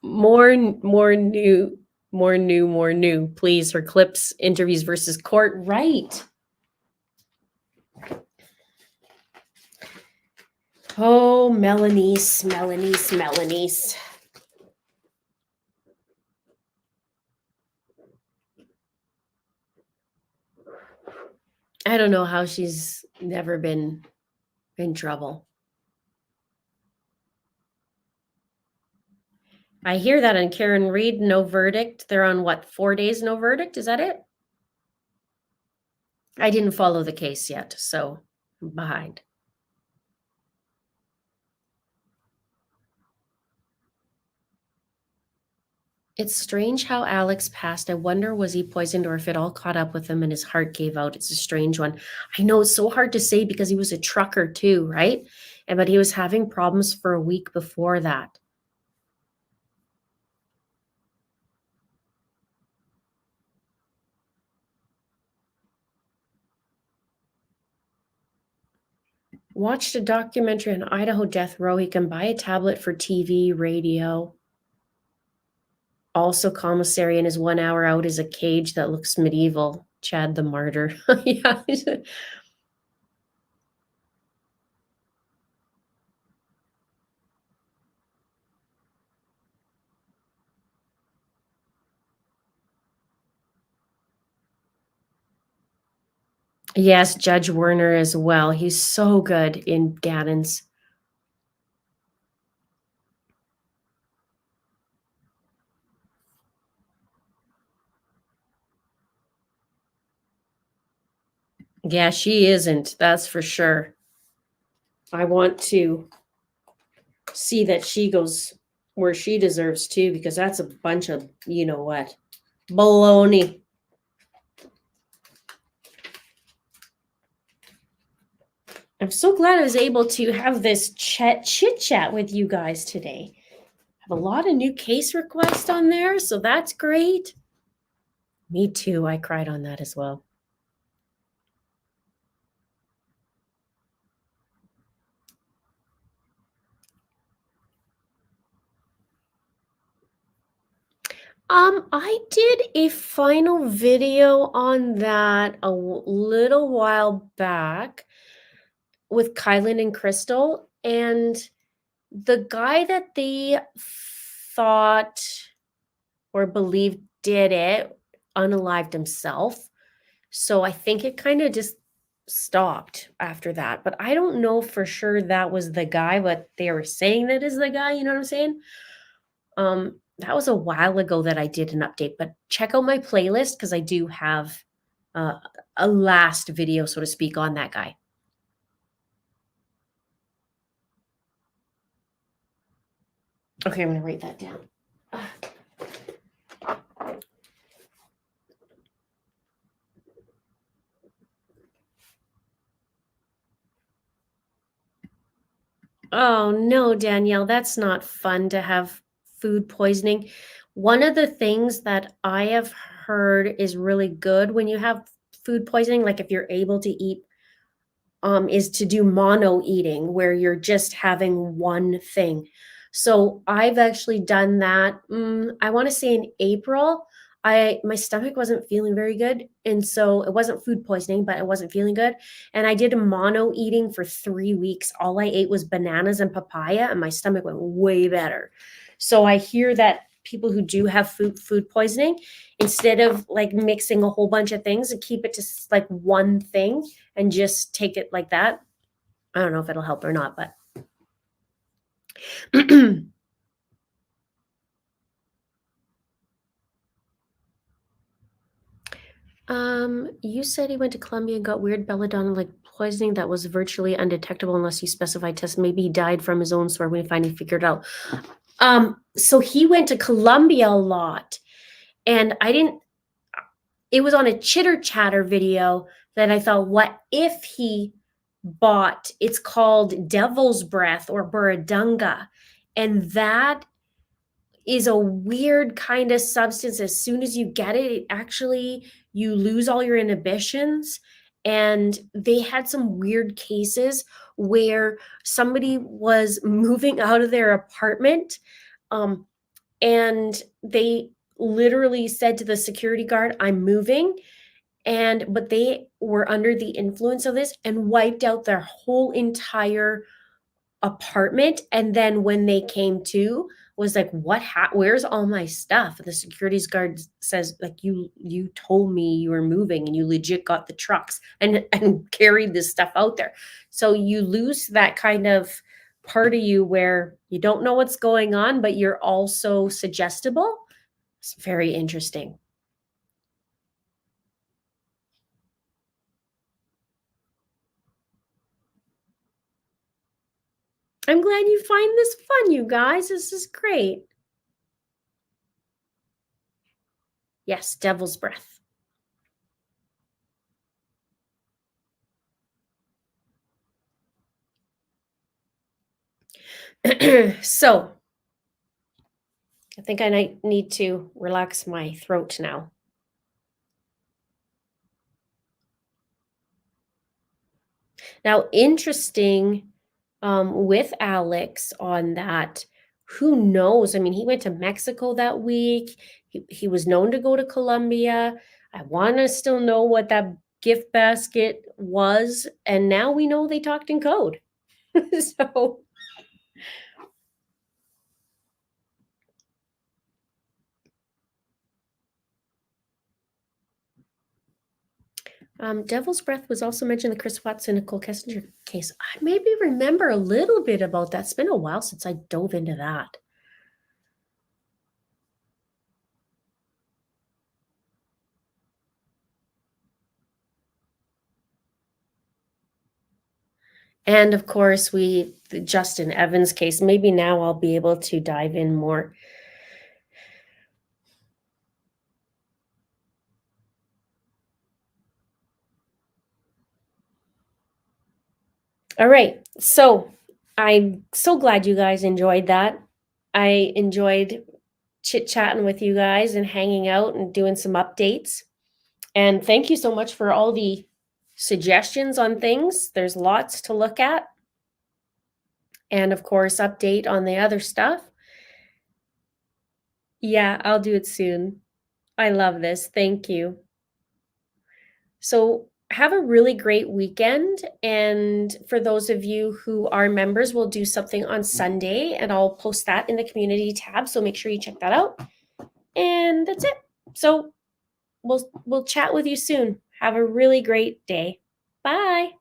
more new. Please, her clips, interviews versus court. Right. Oh, Melanice. I don't know how she's never been in trouble. I hear that on Karen Reed, no verdict. They're on what, 4 days, no verdict? Is that it? I didn't follow the case yet, so I'm behind. It's strange how Alex passed. I wonder, was he poisoned or if it all caught up with him and his heart gave out? It's a strange one. I know it's so hard to say because he was a trucker too, right? But he was having problems for a week before that. Watched a documentary on Idaho death row. He can buy a tablet for TV, radio. Also, commissary in his 1 hour out is a cage that looks medieval. Chad the martyr. Yeah. Yes, Judge Werner as well. He's so good in Gannon's. Yeah, she isn't. That's for sure. I want to see that she goes Where she deserves too, because that's a bunch of, you know what, baloney. I'm so glad I was able to have this chit chat with you guys today. I have a lot of new case requests on there, so that's great. Me too. I cried on that as well. I did a final video on that a little while back with Kylan and Crystal, and the guy that they thought or believed did it unalived himself. So I think it kind of just stopped after that. But I don't know for sure that was the guy, but they were saying that is the guy, you know what I'm saying? That was a while ago that I did an update, but check out my playlist because I do have uh, a last video, so to speak, on that guy. Okay, I'm gonna write that down. Oh no, Danielle, that's not fun to have food poisoning. One of the things that I have heard is really good when you have food poisoning, like if you're able to eat, is to do mono eating, where you're just having one thing. So I've actually done that. I want to say in April. My stomach wasn't feeling very good, and so it wasn't food poisoning, but it wasn't feeling good. And I did a mono eating for 3 weeks. All I ate was bananas and papaya, and my stomach went way better. So I hear that people who do have food poisoning, instead of like mixing a whole bunch of things, and keep it to like one thing and just take it like that. I don't know if it'll help or not, but you said he went to Colombia and got weird belladonna like poisoning that was virtually undetectable unless you specified test. Maybe he died from his own swear when he finally figured it out. So he went to Colombia a lot, and I didn't. It was on a chitter chatter video that I thought, what if he bought? It's called Devil's Breath or Burundanga, and that is a weird kind of substance. As soon as you get it, it actually, you lose all your inhibitions. And they had some weird cases where somebody was moving out of their apartment, um, and they literally said to the security guard, I'm moving. But they were under the influence of this and wiped out their whole entire apartment. And then when they came to, was like, where's all my stuff? The securities guard says, like, you told me you were moving and you legit got the trucks and carried this stuff out there. So you lose that kind of part of you where you don't know what's going on, but you're also suggestible. It's very interesting. I'm glad you find this fun, you guys. This is great. Yes, Devil's Breath. So, I think I need to relax my throat now. Now, interesting with Alex on that. Who knows? I mean, he went to Mexico that week. He was known to go to Colombia. I want to still know what that gift basket was. And now we know they talked in code. So, Devil's Breath was also mentioned in the Chris Watson Nicole Kessinger case. I maybe remember a little bit about that. It's been a while since I dove into that. And of course, the Justin Evans case. Maybe now I'll be able to dive in more. All right. So I'm so glad you guys enjoyed that. I enjoyed chit chatting with you guys and hanging out and doing some updates. And thank you so much for all the suggestions on things. There's lots to look at. And of course, update on the other stuff. Yeah, I'll do it soon. I love this. Thank you. So, have a really great weekend. And for those of you who are members, we'll do something on Sunday and I'll post that in the community tab. So, make sure you check that out. And that's it. So, we'll chat with you soon. Have a really great day. Bye.